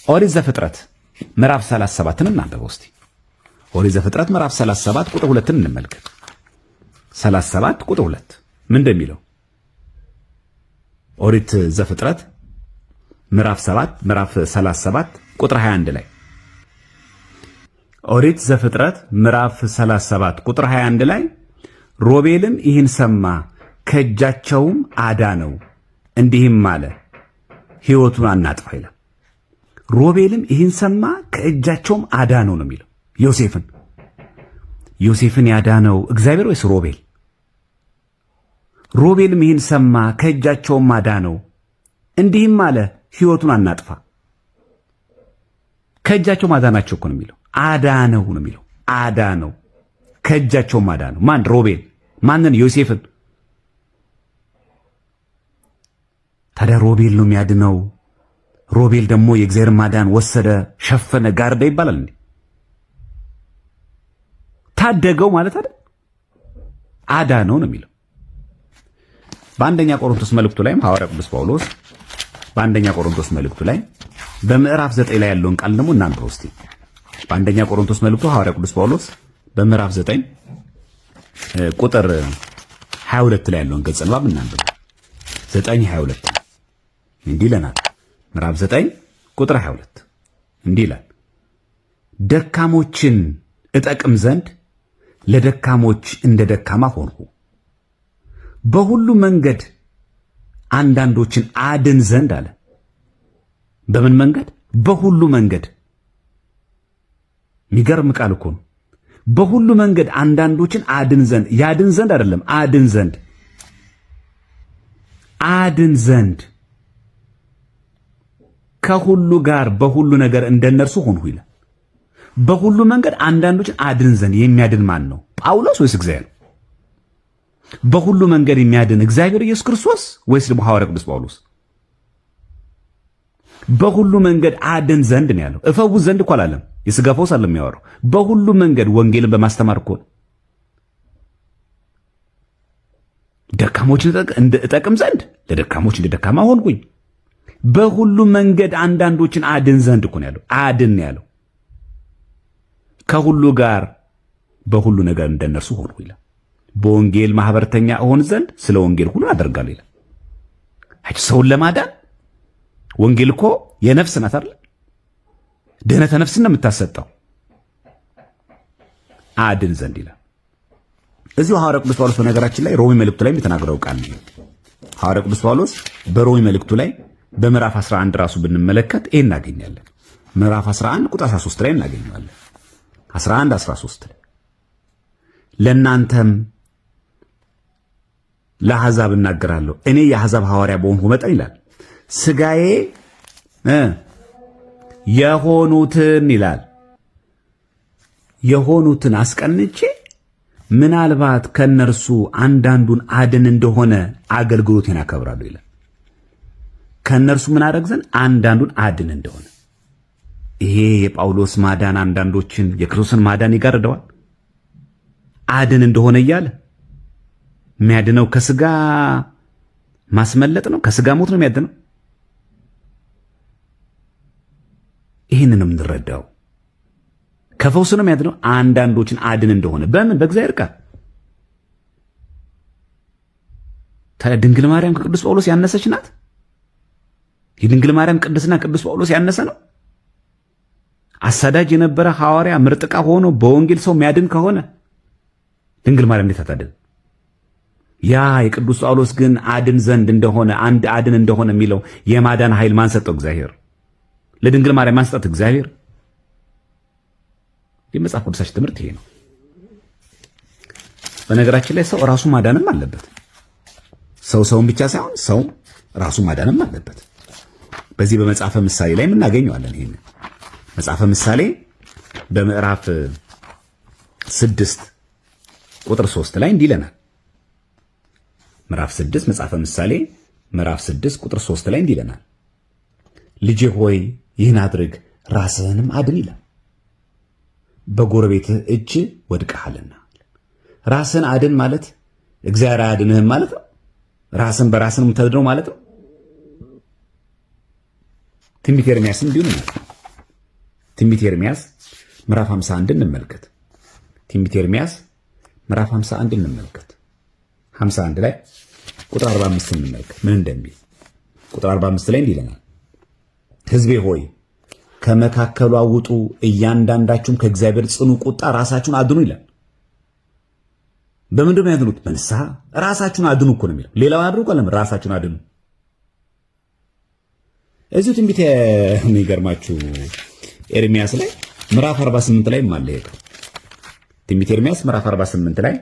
ኦሪት ዘፍጥረት ምዕራፍ 37ን እናንብበው እስቲ። ኦሪት ዘፍጥረት ምዕራፍ 37 ቁጥር 2ን እንመልከት። 37 ቁጥር 2 ምን እንደሚለው ኦሪት ዘፍጥረት ምዕራፍ 37 ቁጥር 21 ላይ ኦሪት ዘፍጥረት ምዕራፍ 37 ቁጥር 21 ላይ ሮቤልም ይህን ሰማ፣ ከእጃቸውም አዳነው፣ እንዲህም አለ ሕይወቱን አናጥፋ ይላል። ሮቤልም ይህን ሰማ፣ ከእጃቸውም አዳነው ነው የሚለው። ዮሴፍን ያዳነው እግዚአብሔር ወይስ ሮቤል? ሮቤልም ይህን ሰማ፣ ከእጃቸውም አዳነው፣ እንዲህም አለ ሕይወቱን አናጥፋ። ከእጃቸው ማዳናቸው እኮ ነው የሚለው። አዳነው ነው የሚለው። አዳነው፣ ከእጃቸውም አዳነው። ማን? ሮቤል። ማንን? ዮሴፍን። ታዲያ ሮቤል ነው የሚያድነው። ሮቤል ደግሞ የእግዚአብሔር ማዳን ወሰደ፣ ሸፈነ፣ ጋርዳ ይባላል እንዴ? ታደገው ማለት አይደል? አዳነው ነው የሚለው። በአንደኛ ቆሮንቶስ መልእክቱ ላይም ሐዋርያ ቅዱስ ጳውሎስ በአንደኛ ቆሮንቶስ መልእክቱ ላይ በምዕራፍ 9 ላይ ያለውን ቃል ደግሞ እናንብበው እስቲ። በአንደኛ ቆሮንቶስ መልእክቱ ሐዋርያ ቅዱስ ጳውሎስ በምዕራፍ 9 ቁጥር 22 ላይ ያለውን ገጽ ንባብ እናንብበው። 9:22 እንዲህ ይለናል። ምዕራፍ 9 ቁጥር 22 እንዲህ ይላል፣ ደካሞችን እጠቅም ዘንድ ለደካሞች እንደ ደካማ ሆንሁ፣ በሁሉ መንገድ አንዳንዶችን አድን ዘንድ አለ። በምን መንገድ? በሁሉ መንገድ። የሚገርም ቃል እኮ ነው። በሁሉ መንገድ አንዳንዶችን አድን ዘንድ። ያድን ዘንድ አይደለም፣ አድን ዘንድ። አድን ዘንድ ከሁሉ ጋር በሁሉ ነገር እንደነርሱ ሆንሁ ይላል። በሁሉ መንገድ አንዳንዶችን አድን ዘንድ የሚያድን ማን ነው? ጳውሎስ ወይስ እግዚአብሔር? በሁሉ መንገድ የሚያድን እግዚአብሔር ኢየሱስ ክርስቶስ ወይስ ደግሞ ሐዋርያ ቅዱስ ጳውሎስ? በሁሉ መንገድ አድን ዘንድ ነው ያለው። እፈውስ ዘንድ እኮ አላለም። የሥጋ ፈውስ አለ የሚያወራው። በሁሉ መንገድ ወንጌልን በማስተማር እኮ ነው። ደካሞችን እጠቅም ዘንድ ለደካሞች እንደ ደካማ ሆንኩኝ። በሁሉ መንገድ አንዳንዶችን አድን ዘንድ እኮ ነው ያለው። አድን ነው ያለው። ከሁሉ ጋር በሁሉ ነገር እንደነርሱ ሆንኩ ይላል። በወንጌል ማህበርተኛ እሆን ዘንድ ስለ ወንጌል ሁሉ አደርጋለሁ ይላል። አይ ሰውን ለማዳን ወንጌል እኮ የነፍስ ናት አይደል? ድህነተ ነፍስን ነው የምታሰጠው። አድን ዘንድ ይላል። እዚሁ ሐዋርያ ቅዱስ ጳውሎስ በነገራችን ላይ ሮሜ መልእክቱ ላይ የተናገረው ቃል ነው። ሐዋርያ ቅዱስ ጳውሎስ በሮሜ መልእክቱ ላይ በምዕራፍ 11 ራሱ ብንመለከት ይሄን እናገኛለን። ምዕራፍ 11 ቁጥር 13 ላይ እናገኘዋለን። 11:13 ላይ ለእናንተም ለአሕዛብ እናገራለሁ፣ እኔ የአሕዛብ ሐዋርያ በሆንሁ መጠን ይላል ሥጋዬ የሆኑትን ይላል የሆኑትን አስቀንቼ ምናልባት ከነርሱ አንዳንዱን አድን እንደሆነ አገልግሎቴን አከብራለሁ ይላል። ከነርሱ ምን አደረግ ዘንድ? አንዳንዱን አድን እንደሆነ። ይሄ የጳውሎስ ማዳን አንዳንዶችን የክርስቶስን ማዳን ይጋርደዋል። አድን እንደሆነ እያለ የሚያድነው ከስጋ ማስመለጥ ነው፣ ከስጋ ሞት ነው የሚያድነው። ይህንን ነው የምንረዳው። ከፈውስ ነው የሚያድነው። አንዳንዶችን አድን እንደሆነ በምን? በእግዚአብሔር ቃል። ታዲያ ድንግል ማርያም ከቅዱስ ጳውሎስ ያነሰች ናት? የድንግል ማርያም ቅድስና ቅዱስ ጳውሎስ ያነሰ ነው? አሳዳጅ የነበረ ሐዋርያ ምርጥቃ ሆኖ በወንጌል ሰው የሚያድን ከሆነ ድንግል ማርያም እንዴት አታድን? ያ የቅዱስ ጳውሎስ ግን አድን ዘንድ እንደሆነ አንድ አድን እንደሆነ የሚለው የማዳን ኃይል ማን ሰጠው? እግዚአብሔር። ለድንግል ማርያም ማን ሰጠት? እግዚአብሔር። የመጽሐፍ ቅዱሳችን ትምህርት ይሄ ነው። በነገራችን ላይ ሰው ራሱ ማዳንም አለበት። ሰውን ብቻ ሳይሆን ሰው ራሱ ማዳንም አለበት። በዚህ በመጽሐፈ ምሳሌ ላይ እናገኘዋለን። ይሄን መጽሐፈ ምሳሌ በምዕራፍ 6 ቁጥር 3 ላይ እንዲህ ይለናል። ምዕራፍ 6 መጽሐፈ ምሳሌ ምዕራፍ 6 ቁጥር 3 ላይ እንዲህ ይለናል፣ ልጄ ሆይ ይህን አድርግ ራስህንም አድን ይላል። በጎረቤትህ እጅ ወድቀሃልና። ራስህን አድን ማለት እግዚአብሔር አያድንህም ማለት ነው። ራስን በራስን የምታድነው ማለት ነው። ትንቢተ ኤርምያስን እንዲሁ ነው። ትንቢተ ኤርምያስ ምዕራፍ 51 እንመልከት። ትንቢተ ኤርምያስ ምዕራፍ 51 እንመልከት። 51 ላይ ቁጥር 45 እንመልከት ምን እንደሚል። ቁጥር 45 ላይ እንዲህ ይለናል፣ ሕዝቤ ሆይ ከመካከሉ ውጡ፣ እያንዳንዳችሁም ከእግዚአብሔር ጽኑ ቁጣ ራሳችሁን አድኑ ይላል። በምንድን ነው ያድኑት? በንስሐ ራሳችሁን አድኑ እኮ ነው የሚለው። ሌላው አድኑ እኮ ለምን? ራሳችሁን አድኑ። እዚሁ ትንቢተ የሚገርማችሁ ኤርምያስ ላይ ምዕራፍ 48 ላይ ማለ ይሄው ትንቢተ ኤርምያስ ምዕራፍ 48 ላይ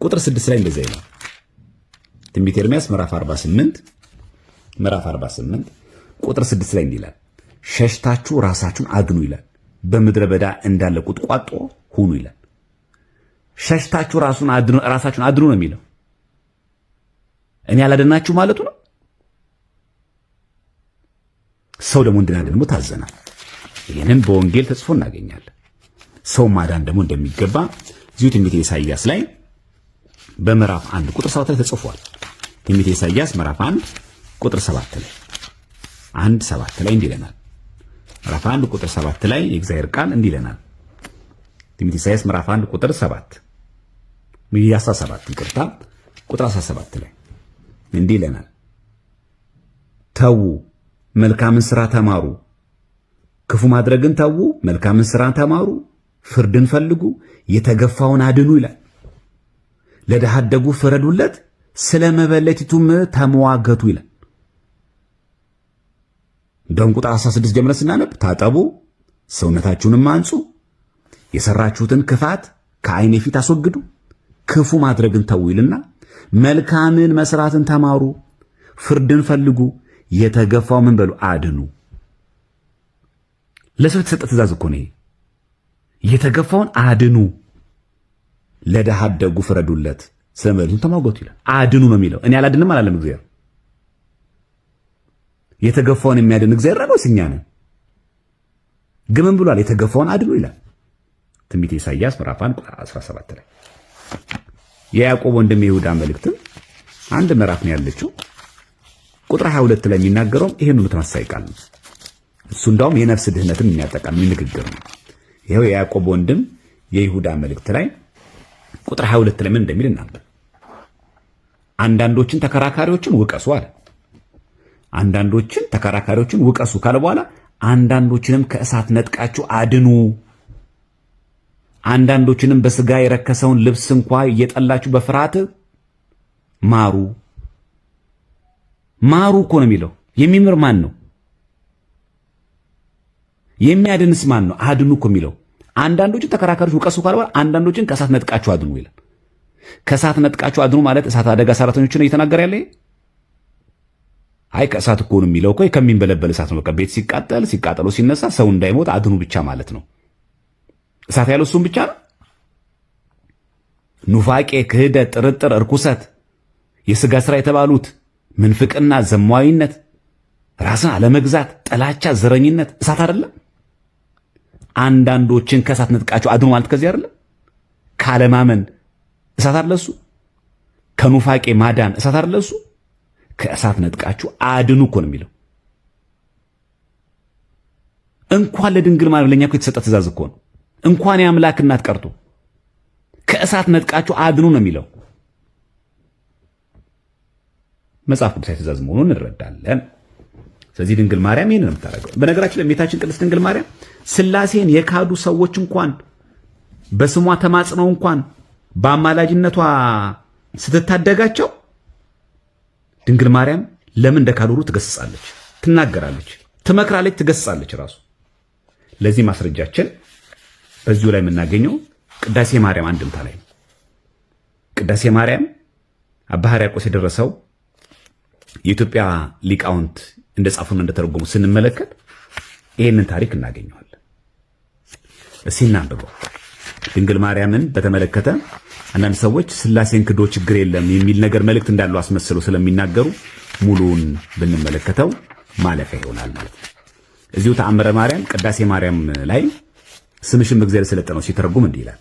ቁጥር 6 ላይ እንደዚህ ይላል። ትንቢተ ኤርምያስ ምዕራፍ 48 ቁጥር 6 ላይ እንዲህ ይላል፣ ሸሽታችሁ ራሳችሁን አድኑ ይላል፣ በምድረ በዳ እንዳለ ቁጥቋጦ ሁኑ ይላል። ሸሽታችሁ ራሳችሁን አድኑ ነው የሚለው። እኔ ያላደናችሁ ማለቱ ነው። ሰው ደግሞ እንድናድን ደግሞ ታዘናል። ይህንን በወንጌል ተጽፎ እናገኛለን። ሰው ማዳን ደግሞ እንደሚገባ እዚሁ ትንቢተ ኢሳይያስ ላይ በምዕራፍ 1 ቁጥር 7 ላይ ተጽፏል። ትንቢተ ኢሳይያስ ምዕራፍ 1 ቁጥር 7 ላይ 1:7 ላይ እንዲህ ይለናል። ምዕራፍ 1 ቁጥር 7 ላይ የእግዚአብሔር ቃል እንዲህ ይለናል። ትንቢተ ኢሳይያስ ምዕራፍ 1 ቁጥር 7 17 ቁጥር 17 ላይ እንዲህ ይለናል፣ ተዉ መልካምን ሥራ ተማሩ፣ ክፉ ማድረግን ተዉ፣ መልካምን ሥራ ተማሩ፣ ፍርድን ፈልጉ፣ የተገፋውን አድኑ ይላል። ለድሃ አደጉ ፍረዱለት፣ ስለ መበለቲቱም ተመዋገቱ ይላል። እንደውም ቁጥር 16 ጀምረን ስናነብ ታጠቡ፣ ሰውነታችሁንም አንጹ፣ የሰራችሁትን ክፋት ከዓይኔ ፊት አስወግዱ፣ ክፉ ማድረግን ተዉ ይልና መልካምን መስራትን ተማሩ፣ ፍርድን ፈልጉ፣ የተገፋው ምን በሉ አድኑ። ለሰው የተሰጠ ትእዛዝ እኮ ነው። የተገፋውን አድኑ፣ ለድሃ አደጉ ፍረዱለት፣ ስለ መበለቲቱም ተሟገቱ ይላል። አድኑ ነው የሚለው። እኔ አላድንም አላለም እግዚአብሔር። የተገፋውን የሚያድን እግዚአብሔር ነው እኛ ነን። ግን ምን ብሏል? የተገፋውን አድኑ ይላል። ትንቢተ ኢሳይያስ ምዕራፍ 1 ቁጥር 17 ላይ የያዕቆብ ወንድም የይሁዳ መልእክትም አንድ ምዕራፍ ነው ያለችው። ቁጥር 22 ላይ የሚናገረውም ይሄን ተመሳሳይ ቃል ነው። እሱ እንዳውም የነፍስ ድህነትን የሚያጠቃልል ንግግር ነው። ይሄው የያዕቆብ ወንድም የይሁዳ መልእክት ላይ ቁጥር 22 ላይ ምን እንደሚል እናንተ አንዳንዶችን ተከራካሪዎችን ውቀሱ አለ። አንዳንዶችን ተከራካሪዎችን ውቀሱ ካለ በኋላ አንዳንዶችንም ከእሳት ነጥቃችሁ አድኑ፣ አንዳንዶችንም በስጋ የረከሰውን ልብስ እንኳ እየጠላችሁ በፍርሃት ማሩ። ማሩ እኮ ነው የሚለው። የሚምር ማን ነው? የሚያድንስ ማን ነው? አድኑ እኮ የሚለው። አንዳንዶችን ተከራካሪዎች ውቀሱ ካለ በኋላ አንዳንዶችን ከእሳት ነጥቃችሁ አድኑ ይላል። ከእሳት ነጥቃችሁ አድኑ ማለት እሳት አደጋ ሰራተኞችን እየተናገረ ያለ? አይ ከእሳት እኮ ነው የሚለው እኮ ከሚንበለበል እሳት ነው። በቃ ቤት ሲቃጠሉ ሲነሳ ሰው እንዳይሞት አድኑ ብቻ ማለት ነው። እሳት ያለው እሱም ብቻ ነው። ኑፋቄ፣ ክህደት፣ ጥርጥር፣ እርኩሰት፣ የሥጋ ሥራ የተባሉት ምንፍቅና፣ ዘማዊነት፣ ራስን አለመግዛት፣ ጥላቻ፣ ዘረኝነት እሳት አይደለም? አንዳንዶችን ከእሳት ነጥቃችሁ አድኑ ማለት ከዚህ አይደለም? ካለማመን እሳት አይደለ እሱ? ከኑፋቄ ማዳን እሳት አይደለ እሱ? ከእሳት ነጥቃችሁ አድኑ እኮ ነው የሚለው። እንኳን ለድንግል ማርያም ለኛ እኮ የተሰጠ ትእዛዝ እኮ ነው። እንኳን የአምላክ እናት ቀርቶ ከእሳት ነጥቃችሁ አድኑ ነው የሚለው። መጽሐፍ ቅዱሳዊ ትእዛዝ መሆኑን እንረዳለን። ስለዚህ ድንግል ማርያም ይህንን የምታደርገው። በነገራችን ላይ እመቤታችን ቅድስት ድንግል ማርያም ሥላሴን የካዱ ሰዎች እንኳን በስሟ ተማጽነው እንኳን በአማላጅነቷ ስትታደጋቸው ድንግል ማርያም ለምን እንደካዱ ትገስጻለች፣ ትናገራለች፣ ትመክራለች፣ ትገስጻለች ራሱ። ለዚህ ማስረጃችን በዚሁ ላይ የምናገኘው ቅዳሴ ማርያም አንድምታ ላይ ነው። ቅዳሴ ማርያም አባ ሕርያቆስ የደረሰው የኢትዮጵያ ሊቃውንት እንደጻፉና እንደተረጎሙ ስንመለከት ይህንን ታሪክ እናገኘዋለን። እስኪ እናንብበው። ድንግል ማርያምን በተመለከተ አንዳንድ ሰዎች ሥላሴን ክዶ ችግር የለም የሚል ነገር መልእክት እንዳለው አስመስለው ስለሚናገሩ ሙሉውን ብንመለከተው ማለፊያ ይሆናል ማለት ነው። እዚሁ ተአምረ ማርያም ቅዳሴ ማርያም ላይ ስምሽን በእግዚአብሔር የሰለጠ ነው ሲተረጉም እንዲህ ይላል።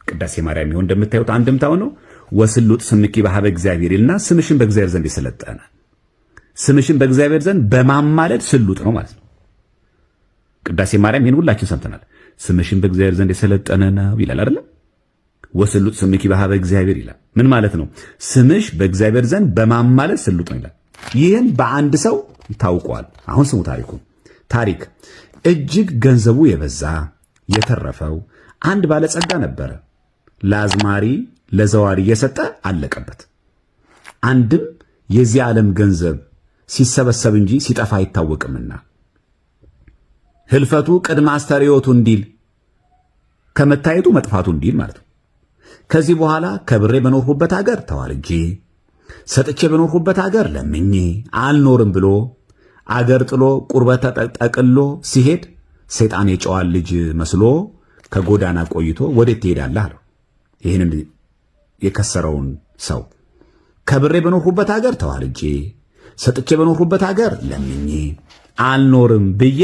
ቅዳሴ ማርያም ይሁን እንደምታዩት አንድምታው ነው። ወስሉጥ ስምኪ በሀበ እግዚአብሔር ይልና ስምሽን በእግዚአብሔር ዘንድ የሰለጠነ ስምሽን በእግዚአብሔር ዘንድ በማማለድ ስሉጥ ነው ማለት ነው። ቅዳሴ ማርያም ይህን ሁላችን ሰምተናል። ስምሽን በእግዚአብሔር ዘንድ የሰለጠነ ነው ይላል አይደል? ወስሉጥ ስምኪ በሀበ እግዚአብሔር ይላል። ምን ማለት ነው? ስምሽ በእግዚአብሔር ዘንድ በማማለድ ስሉጥ ነው ይላል። ይህን በአንድ ሰው ታውቋል። አሁን ስሙ ታሪክ እጅግ ገንዘቡ የበዛ የተረፈው አንድ ባለጸጋ ነበረ። ለአዝማሪ ለዘዋሪ እየሰጠ አለቀበት። አንድም የዚህ ዓለም ገንዘብ ሲሰበሰብ እንጂ ሲጠፋ አይታወቅምና ህልፈቱ ቅድመ አስተርእዮቱ እንዲል ከመታየቱ መጥፋቱ እንዲል ማለት ነው። ከዚህ በኋላ ከብሬ በኖርሁበት ሀገር ተዋርጄ ሰጥቼ በኖርሁበት ሀገር ለምኜ አልኖርም ብሎ አገር ጥሎ ቁርበት ጠቅሎ ሲሄድ ሰይጣን የጨዋን ልጅ መስሎ ከጎዳና ቆይቶ ወዴት ትሄዳለህ አለው። ይህንን የከሰረውን ሰው ከብሬ በኖርሁበት ሀገር ተዋርጄ ሰጥቼ በኖርሁበት ሀገር ለምኜ አልኖርም ብዬ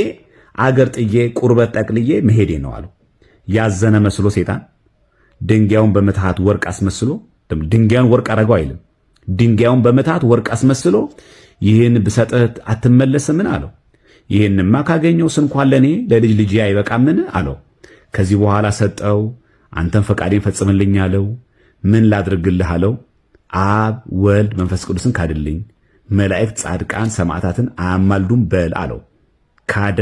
አገር ጥዬ ቁርበት ጠቅልዬ መሄዴ ነው አለው። ያዘነ መስሎ ሰይጣን ድንጋዩን በመትሃት ወርቅ አስመስሎ ድንጋዩን ወርቅ አረገው አይልም። ድንጋዩን በመትሃት ወርቅ አስመስሎ ይህን ብሰጥህ አትመለስምን አለው። ይህንማ ካገኘው እንኳን ለኔ ለልጅ ልጅ አይበቃምን አለው። ከዚህ በኋላ ሰጠው። አንተም ፈቃዴን ፈጽምልኝ አለው። ምን ላድርግልህ አለው። አብ ወልድ መንፈስ ቅዱስን ካድልኝ፣ መላእክት ጻድቃን ሰማዕታትን አያማልዱም በል አለው። ካደ።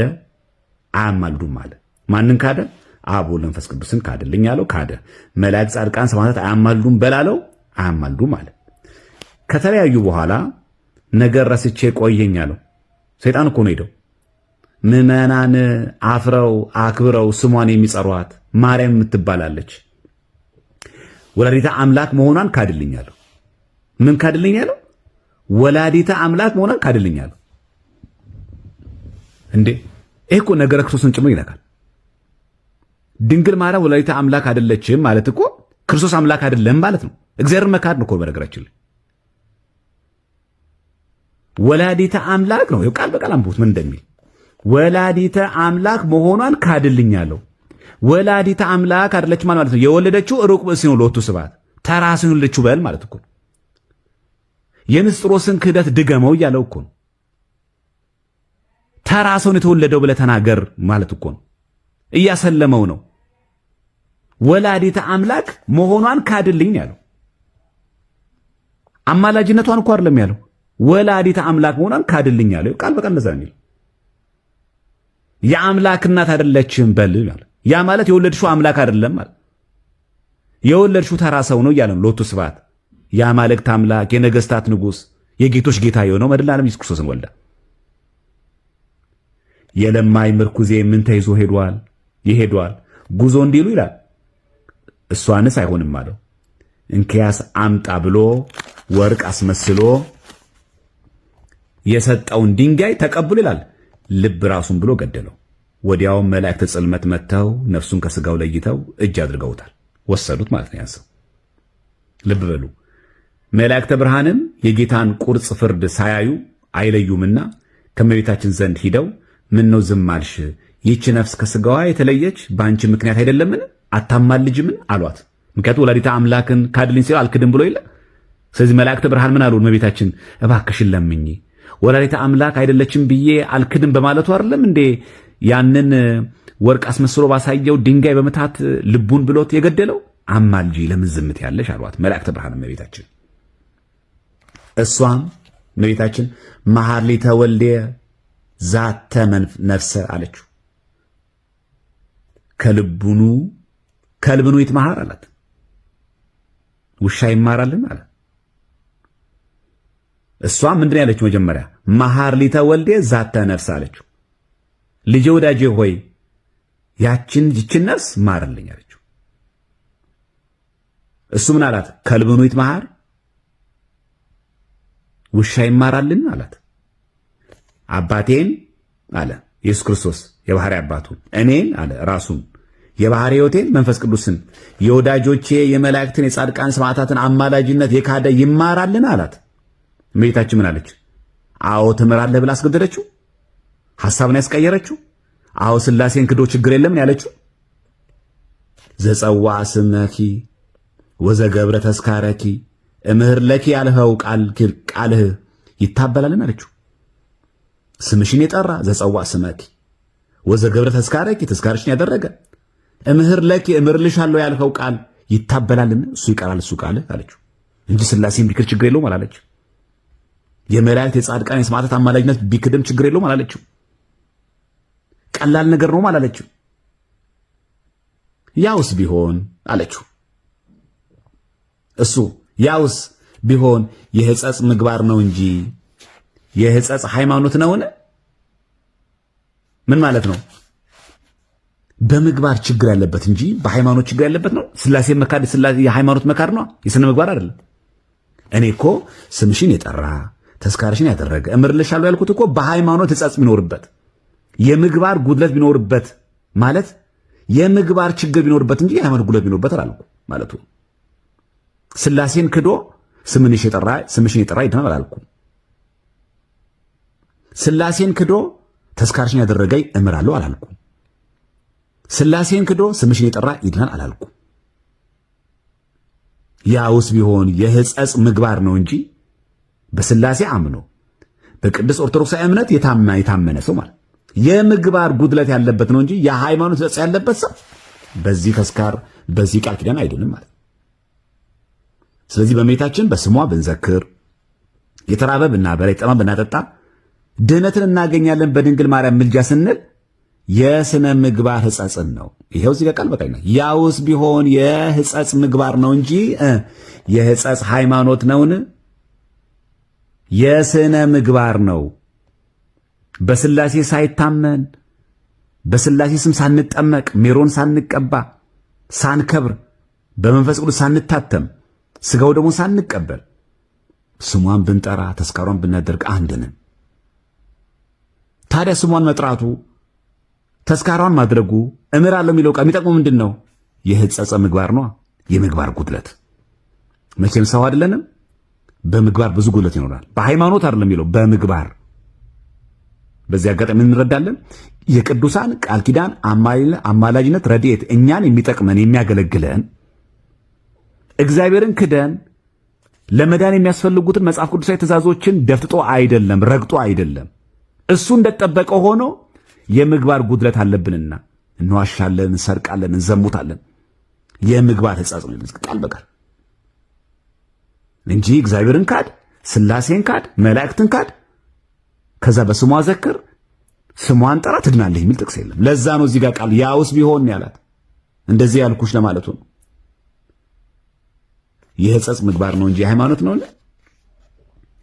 አያማልዱም አለ። ማንን ካደ? አብ ወልድ መንፈስ ቅዱስን ካድልኝ አለው። ካደ። መላእክት ጻድቃን ሰማዕታት አያማልዱም በል አለው። አያማልዱም አለ። ከተለያዩ በኋላ ነገር ረስቼ ቆየኝ አለው። ሰይጣን እኮ ነው ሄደው። ምዕመናን አፍረው አክብረው ስሟን የሚጸሯት ማርያም የምትባላለች ወላዲተ አምላክ መሆኗን ካድልኝ አለው። ምን ካድልኝ አለው? ወላዲተ አምላክ መሆኗን ካድልኝ አለው። እንዴ ይህ እኮ ነገረ ክርስቶስን ጭምር ይነካል። ድንግል ማርያም ወላዲተ አምላክ አይደለችም ማለት እኮ ክርስቶስ አምላክ አይደለም ማለት ነው። እግዚአብሔር መካድ ነው እኮ በነገራችን ላይ ወላዲተ አምላክ ነው። ቃል በቃል አንብቡት ምን እንደሚል ወላዲተ አምላክ መሆኗን ካድልኛለሁ። ወላዲተ አምላክ አይደለች ማለት ነው። የወለደችው ሩቅ ብእሲ ነው። ሎቱ ስብሐት ተራስን ልቹ በል ማለት እኮ ነው። የንስጥሮስን ክህደት ድገመው እያለው እኮ ነው። ተራስን የተወለደው ብለህ ተናገር ማለት እኮ ነው። እያሰለመው ነው። ወላዲተ አምላክ መሆኗን ካድልኝ ያለው አማላጅነቷን እኮ አይደለም ያለው ወላዲተ አምላክ መሆኗን ካድልኝ ያለው ቃል በቃል እንደዛ ነው። የአምላክ እናት አይደለችም በል ማለት ያ ማለት የወለድሽው አምላክ አይደለም ማለት የወለድሽው ተራ ሰው ነው እያለ ነው ሎቱ ስብሐት። የአማልክት አምላክ የነገስታት ንጉስ የጌቶች ጌታ የሆነው መድኃኔ ዓለም ኢየሱስ ክርስቶስን ወልዳ የለማይ ምርኩዜ ምን ተይዞ ሄዷል ይሄዷል ጉዞ እንዲሉ ይላል። እሷንስ አይሆንም አለው። እንኪያስ አምጣ ብሎ ወርቅ አስመስሎ የሰጠውን ድንጋይ ተቀብሎ ይላል ልብ ራሱን ብሎ ገደለው። ወዲያው መላእክተ ጽልመት መጥተው ነፍሱን ከስጋው ለይተው እጅ አድርገውታል፣ ወሰዱት ማለት ነው። ያንሰው ልብ በሉ። መላእክተ ብርሃንም የጌታን ቁርጽ ፍርድ ሳያዩ አይለዩምና ከመቤታችን ዘንድ ሂደው ምን ነው ዝም አልሽ? ይህች ነፍስ ከስጋዋ የተለየች በአንቺ ምክንያት አይደለምን? አታማልጅምን አሏት። ምክንያቱ ወላዲተ አምላክን ካድልኝ ሲል አልክድም ብሎ የለ። ስለዚህ መላእክተ ብርሃን ምን አሉ? እመቤታችን እባክሽን ለምኝ ወላዲተ አምላክ አይደለችም ብዬ አልክድም በማለቱ አይደለም እንዴ ያንን ወርቅ አስመስሎ ባሳየው ድንጋይ በመታት ልቡን ብሎት የገደለው? አማልጂ ለምን ዝምት ያለሽ አሏት መላእክተ ብርሃን እመቤታችን። እሷም እመቤታችን መሐርሊተ ወልዴ ዛተ ነፍሰ አለችው። ከልብኑ ይትመሃር አላት። ውሻ ይማራልን አለ። እሷ ምንድን ያለችው? መጀመሪያ መሐርሊተ ወልዴ ዛተ ነፍስ አለችው። ልጄ ወዳጄ ሆይ ይችን ነፍስ ማርልኝ አለችው። እሱ ምን አላት? ከልብኑ ይትመሃር ውሻ ይማራልን አላት። አባቴን አለ ኢየሱስ ክርስቶስ የባህሪ አባቱ እኔን አለ ራሱን የባህሪ ሕይወቴን መንፈስ ቅዱስን የወዳጆቼ የመላእክትን የጻድቃን ሰማዕታትን አማላጅነት የካደ ይማራልን አላት። እመቤታችን ምን አለች? አዎ ትምራለህ ብላ አስገደደችው። ሐሳብን ያስቀየረችው አዎ ስላሴን ክዶ ችግር የለም ያለችው ዘጸዋ ስመኪ ወዘገብረ ተስካረኪ እምህር ለኪ ያልኸው ቃልህ ይታበላልን አለችው። ስምሽን የጠራ ዘጸዋ ስመኪ ወዘገብረ ተስካረኪ ተስካርሽን ያደረገ እምህር ለኪ እምርልሻለሁ ያልኸው ቃል ይታበላልን? እሱ ይቀራል እሱ ቃልህ አለችው እንጂ ስላሴን ቢክር ችግር የለውም አላለችው። የመላእክት የጻድቃን የሰማዕታት አማላጅነት ቢክድም ችግር የለውም አላለችው። ቀላል ነገር ነው አላለችው። ያውስ ቢሆን አለችው። እሱ ያውስ ቢሆን የሕጸጽ ምግባር ነው እንጂ የሕጸጽ ሃይማኖት ነውን? ምን ማለት ነው? በምግባር ችግር ያለበት እንጂ በሃይማኖት ችግር ያለበት ነው። ስላሴ መካድ የሃይማኖት መካድ ነው፣ የስነ ምግባር አይደለም። እኔ እኮ ስምሽን የጠራ ተስካርሽን ያደረገ እምርልሻለሁ ያልኩት እኮ በሃይማኖት ሕጸጽ ቢኖርበት የምግባር ጉድለት ቢኖርበት ማለት የምግባር ችግር ቢኖርበት እንጂ የሃይማኖት ጉድለት ቢኖርበት አላልኩ ማለቱ። ስላሴን ክዶ ስምሽን የጠራ ይድናል አላልኩም። ስላሴን ክዶ ተስካርሽን ያደረገ እምራለሁ አላልኩም። ስላሴን ክዶ ስምሽን የጠራ ይድናል አላልኩም። ያውስ ቢሆን የሕጸጽ ምግባር ነው እንጂ በስላሴ አምኖ በቅዱስ ኦርቶዶክሳዊ እምነት የታመነ ሰው ማለት የምግባር ጉድለት ያለበት ነው እንጂ የሃይማኖት ሕጸጽ ያለበት ሰው በዚህ ተስካር በዚህ ቃል ኪዳን አይድንም ማለት። ስለዚህ በእመቤታችን በስሟ ብንዘክር የተራበ ብናበላ የተጠማ ብናጠጣ ድህነትን እናገኛለን በድንግል ማርያም ምልጃ ስንል የስነ ምግባር ሕጸጽን ነው። ይሄው እዚህ ጋር ቃል በቃኝ ነው። ያውስ ቢሆን የሕጸጽ ምግባር ነው እንጂ የሕጸጽ ሃይማኖት ነውን? የስነ ምግባር ነው። በስላሴ ሳይታመን በስላሴ ስም ሳንጠመቅ ሜሮን ሳንቀባ ሳንከብር በመንፈስ ቅዱስ ሳንታተም ስጋው ደግሞ ሳንቀበል ስሟን ብንጠራ ተስካሯን ብናደርግ አንድ ነን። ታዲያ ስሟን መጥራቱ ተስካሯን ማድረጉ እምራለሁ የሚለው ቃል የሚጠቅመው ምንድን ነው? የሕጸጸ ምግባር ነው። የምግባር ጉድለት መቼም ሰው አይደለንም። በምግባር ብዙ ጉድለት ይኖራል። በሃይማኖት አይደለም የሚለው በምግባር። በዚህ አጋጣሚ እንረዳለን የቅዱሳን ቃል ኪዳን አማላጅነት ረድኤት እኛን የሚጠቅመን የሚያገለግለን እግዚአብሔርን ክደን ለመዳን የሚያስፈልጉትን መጽሐፍ ቅዱሳዊ ትእዛዞችን ደፍጥጦ አይደለም፣ ረግጦ አይደለም። እሱ እንደተጠበቀ ሆኖ የምግባር ጉድለት አለብንና እንዋሻለን፣ እንሰርቃለን፣ እንዘሙታለን። የምግባር ሕጸጽ ነው ቃል በቃል እንጂ እግዚአብሔርን ካድ፣ ስላሴን ካድ፣ መላእክትን ካድ፣ ከዛ በስሟ ዘክር፣ ስሟን ጠራ ትድናለህ የሚል ጥቅስ የለም። ለዛ ነው እዚህ ጋር ቃል ያውስ ቢሆን ያላት እንደዚህ ያልኩሽ ለማለቱ ነው። የሕጸጽ ምግባር ነው እንጂ የሃይማኖት ነው።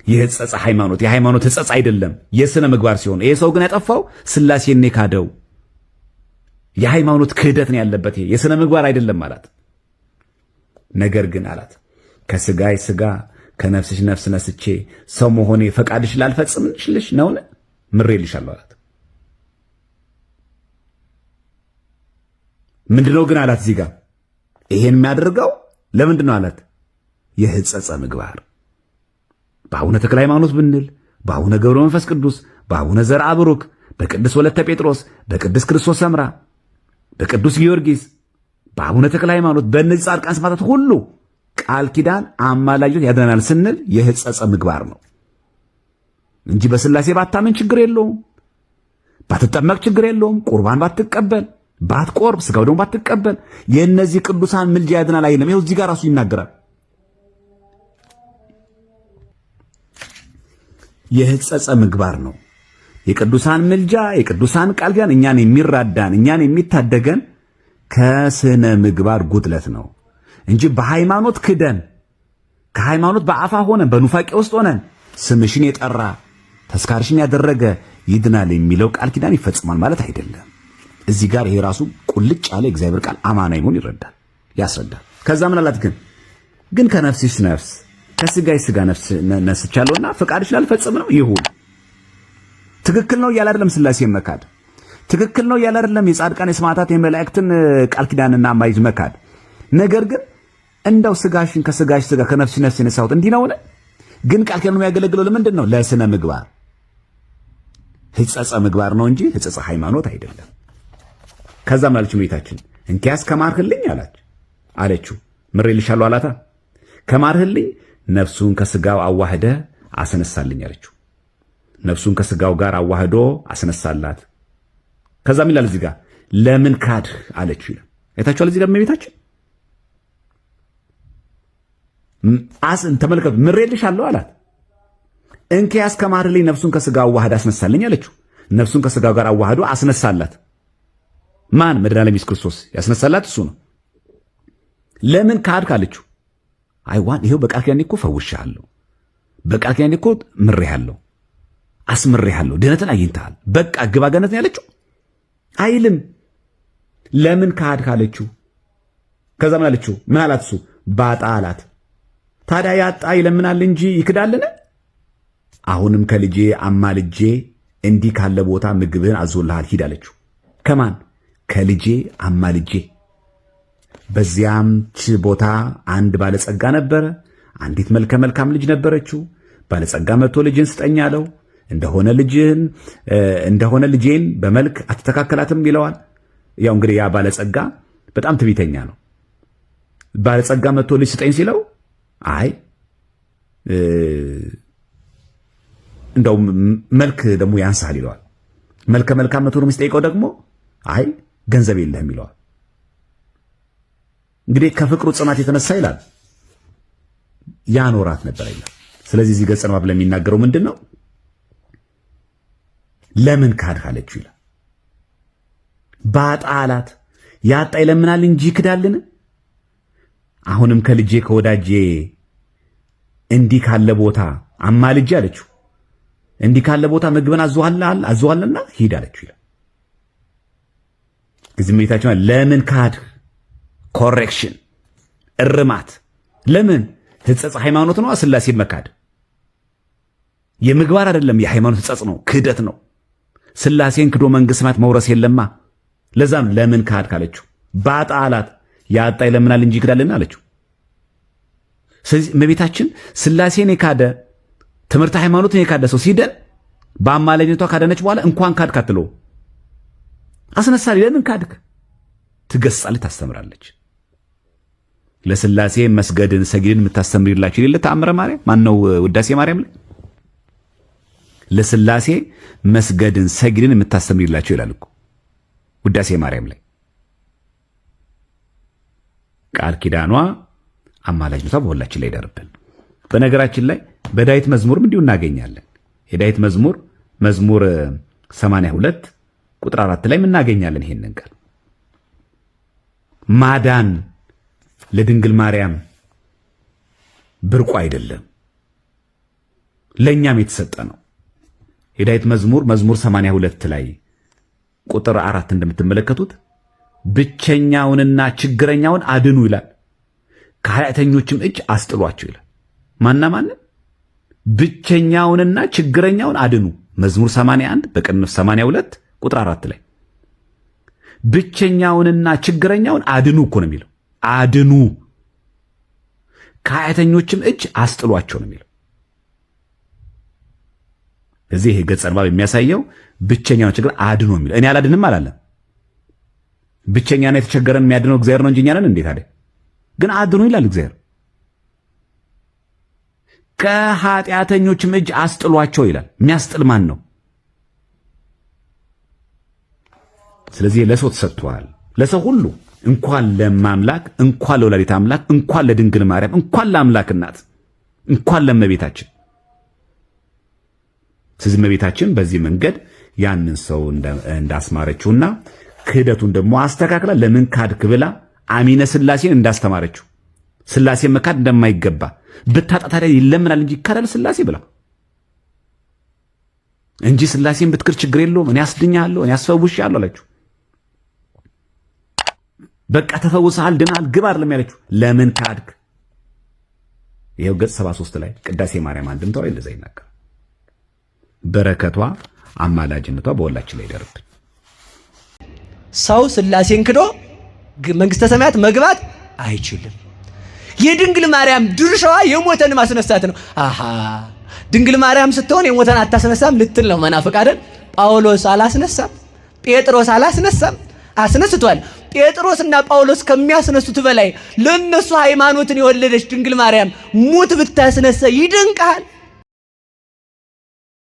የሕጸጽ ሃይማኖት የሃይማኖት ሕጸጽ አይደለም፣ የስነ ምግባር ሲሆን ይሄ ሰው ግን ያጠፋው ስላሴን ካደው የሃይማኖት ክህደት ነው ያለበት። ይሄ የስነ ምግባር አይደለም አላት። ነገር ግን አላት ከስጋይ ስጋ ከነፍስሽ ነፍስ ነስቼ ሰው መሆኔ ፈቃድሽ ላልፈጽምልሽ ነውን? ምሬልሻለሁ አላት። ምንድነው ግን አላት እዚህ ጋር ይሄን የሚያደርገው ለምንድን ነው አላት? የሕጸጸ ምግባር በአቡነ ተክለ ሃይማኖት ብንል፣ በአቡነ ገብረ መንፈስ ቅዱስ፣ በአቡነ ዘርአ ብሩክ፣ በቅዱስ ወለተ ጴጥሮስ፣ በቅዱስ ክርስቶስ ሰምራ፣ በቅዱስ ጊዮርጊስ፣ በአቡነ ተክለ ሃይማኖት በእነዚህ ጻድቃን ሰማዕታት ሁሉ ቃል ኪዳን አማላጆች ያድነናል ስንል የሕጸጸ ምግባር ነው እንጂ በስላሴ ባታምን ችግር የለውም፣ ባትጠመቅ ችግር የለውም፣ ቁርባን ባትቀበል፣ ባትቆርብ፣ ስጋው ደግሞ ባትቀበል የእነዚህ ቅዱሳን ምልጃ ያድናል አይልም። ይኸው እዚህ ጋር ራሱ ይናገራል። የሕጸጸ ምግባር ነው። የቅዱሳን ምልጃ የቅዱሳን ቃል ኪዳን እኛን የሚራዳን እኛን የሚታደገን ከስነ ምግባር ጉድለት ነው እንጂ በሃይማኖት ክደን ከሃይማኖት በአፋ ሆነን በኑፋቄ ውስጥ ሆነን ስምሽን የጠራ ተስካርሽን ያደረገ ይድናል የሚለው ቃል ኪዳን ይፈጽማል ማለት አይደለም። እዚህ ጋር ይሄ ራሱ ቁልጭ ያለ እግዚአብሔር ቃል አማናዊ መሆን ይረዳል፣ ያስረዳል። ከዛ ምን አላት ግን ከነፍስሽ ነፍስ ከስጋይ ስጋ ነፍስ ነስቻለሁና ፈቃድሽን አልፈጽም ነው። ይሁን ትክክል ነው እያለ አይደለም ስላሴ መካድ፣ ትክክል ነው እያለ አይደለም የጻድቃን የሰማዕታት የመላእክትን ቃል ኪዳንና አማላጅ መካድ። ነገር ግን እንደው ስጋሽን ከስጋሽ ስጋ ከነፍስሽ ነፍስ የነሳሁት እንዲህ ነውን? ግን ቃል ኪዳኑ የሚያገለግለው ለምንድን ነው? ለስነ ምግባር ሕጸጸ ምግባር ነው እንጂ ሕጸጸ ሃይማኖት አይደለም። ከዛ ምን አለች እመቤታችን? እንኪያስ ከማርህልኝ አለችው። ምሬልሻለሁ አላታ። ከማርህልኝ ነፍሱን ከስጋው አዋህደ አስነሳልኝ አለችው። ነፍሱን ከስጋው ጋር አዋህዶ አስነሳላት። ከዛ ምን ይላል እዚህ ጋር? ለምን ካድህ አለችው ይላል። አይታችኋል እዚህ ጋር እመቤታችን ተመልከቱ። ምሬልሻለሁ አላት። እንኪያስ ከማርህልኝ ነፍሱን ከስጋው አዋህደ አስነሳልኝ አለችው። ነፍሱን ከስጋው ጋር አዋህዶ አስነሳላት። ማን? መድኃኔዓለም ኢየሱስ ክርስቶስ ያስነሳላት እሱ ነው። ለምን ካድክ አለችው። አይዋን ይሄው በቃል ኪዳኔ እኮ ፈውሻለሁ፣ በቃል ኪዳኔ እኮ ምሬሃለሁ፣ አስምሬሃለሁ፣ ድነትን አግኝተሃል፣ በቃ ግባ ገነት ነው ያለችው አይልም። ለምን ካድክ አለችው። ከዛ ምን አለችው? ምን አላት እሱ? ባጣ አላት። ታዲያ ያጣ ይለምናል እንጂ ይክዳልን? አሁንም ከልጄ አማልጄ እንዲህ ካለ ቦታ ምግብህን አዞልሃል ሂድ አለችው። ከማን? ከልጄ አማልጄ። በዚያም ቦታ አንድ ባለጸጋ ነበረ። አንዲት መልከ መልካም ልጅ ነበረችው። ባለጸጋ መጥቶ ልጅን ስጠኝ አለው። እንደሆነ ልጄን በመልክ አትተካከላትም ይለዋል። ያው እንግዲህ ያ ባለጸጋ በጣም ትዕቢተኛ ነው። ባለጸጋ መጥቶ ልጅ ስጠኝ ሲለው አይ እንደው መልክ ደግሞ ያንሳል ይለዋል። መልከ መልካም መጥቶ ነው የሚጠይቀው ደግሞ አይ ገንዘብ የለህም ይለዋል። እንግዲህ ከፍቅሩ ጽናት የተነሳ ይላል ያኖራት ነበር ይላል። ስለዚህ እዚህ ገጸ ንባብ ለሚናገረው ምንድነው? ለምን ካድህ አለችው ይላል። ባጣ አላት። ያጣ ይለምናል እንጂ ይክዳልን? አሁንም ከልጄ ከወዳጄ እንዲህ ካለ ቦታ አማልጄ አለችው። እንዲህ ካለ ቦታ ምግብን አዘዋልና ሂድ አለችው ይላል። ግዝሜታችን ለምን ካድህ? ኮሬክሽን እርማት። ለምን? ሕጸጽ ሃይማኖት ነው። ሥላሴ መካድ የምግባር አይደለም፣ የሃይማኖት ሕጸጽ ነው፣ ክህደት ነው። ሥላሴን ክዶ መንግሥተ ሰማያት መውረስ የለማ። ለዛም ለምን ካድክ አለችው። ባጣ አላት። ያጣ ይለምናል እንጂ ይክዳልን አለችው። ስለዚህ እመቤታችን ሥላሴን የካደ ትምህርተ ሃይማኖትን የካደ ሰው ሲደን በአማላጅነቷ ካደነች በኋላ እንኳን ካድክ አትለው፣ አስነሳል። ለምን ካድክ? ትገስጻለች፣ ታስተምራለች። ለሥላሴ መስገድን ሰግድን የምታስተምርላችሁ የሌለ ተአምረ ማርያም ማነው? ውዳሴ ማርያም ላይ ለሥላሴ መስገድን ሰግድን የምታስተምርላችሁ ይላል እኮ ውዳሴ ማርያም ላይ። ቃል ኪዳኗ አማላጅነቷ በሁላችን ላይ ይደርብን። በነገራችን ላይ በዳዊት መዝሙርም እንዲሁ እናገኛለን። የዳዊት መዝሙር 82 ቁጥር 4 ላይ እናገኛለን ይሄንን ቃል ማዳን ለድንግል ማርያም ብርቁ አይደለም፣ ለኛም የተሰጠ ነው። የዳዊት መዝሙር 82 ላይ ቁጥር 4 እንደምትመለከቱት ብቸኛውንና ችግረኛውን አድኑ ይላል፣ ከኃጢአተኞችም እጅ አስጥሏቸው ይላል። ማንን? ብቸኛውንና ችግረኛውን አድኑ። መዝሙር 81 በቅንፍ 82 ቁጥር 4 ላይ ብቸኛውንና ችግረኛውን አድኑ እኮ ነው የሚለው። አድኑ ከኃጢአተኞችም እጅ አስጥሏቸው ነው የሚለው። እዚህ ይሄ ገጸ ንባብ የሚያሳየው ብቸኛውን ችግር አድኑ የሚለው። እኔ አላድንም አላለም። ብቸኛና የተቸገረን የሚያድነው እግዚአብሔር ነው እንጂ እኛ ነን እንዴት አለ? ግን አድኑ ይላል እግዚአብሔር። ከኃጢአተኞችም እጅ አስጥሏቸው ይላል። የሚያስጥል ማን ነው? ስለዚህ ለሰው ተሰጥቷል። ለሰው ሁሉ እንኳን ለማምላክ እንኳን ለወላዲተ አምላክ እንኳን ለድንግል ማርያም እንኳን ለአምላክ እናት እንኳን ለእመቤታችን። ስለዚህ እመቤታችን በዚህ መንገድ ያንን ሰው እንዳስማረችውና ክህደቱን ደግሞ አስተካክላ ለምን ካድክ ብላ አሚነ ሥላሴን እንዳስተማረችው ሥላሴን መካድ እንደማይገባ ብታጣ ታዲያ ይለምናል እንጂ ይካዳል ሥላሴ ብላ እንጂ ሥላሴን ብትክር ችግር የለውም እኔ አስድኛለሁ እኔ አስፈውሻለሁ አለችው። በቃ ተፈውሰሃል ድናል ግባ አይደለም ያለችው። ለምን ካድክ? ይሄው ገጽ 73 ላይ ቅዳሴ ማርያም አንድምታው ላይ እንደዛ ይናገራል። በረከቷ አማላጅነቷ በሁላችን ላይ ይደርብን። ሰው ሥላሴን ክዶ መንግሥተ ሰማያት መግባት አይችልም። የድንግል ማርያም ድርሻዋ የሞተን ማስነሳት ነው። አሃ ድንግል ማርያም ስትሆን የሞተን አታስነሳም ልትል ነው መናፍቅ አይደል? ጳውሎስ አላስነሳም፣ ጴጥሮስ አላስነሳም፣ አስነስቷል። ጴጥሮስና ጳውሎስ ከሚያስነሱት በላይ ለነሱ ሃይማኖትን የወለደች ድንግል ማርያም ሙት ብታስነሳ ይደንቃል።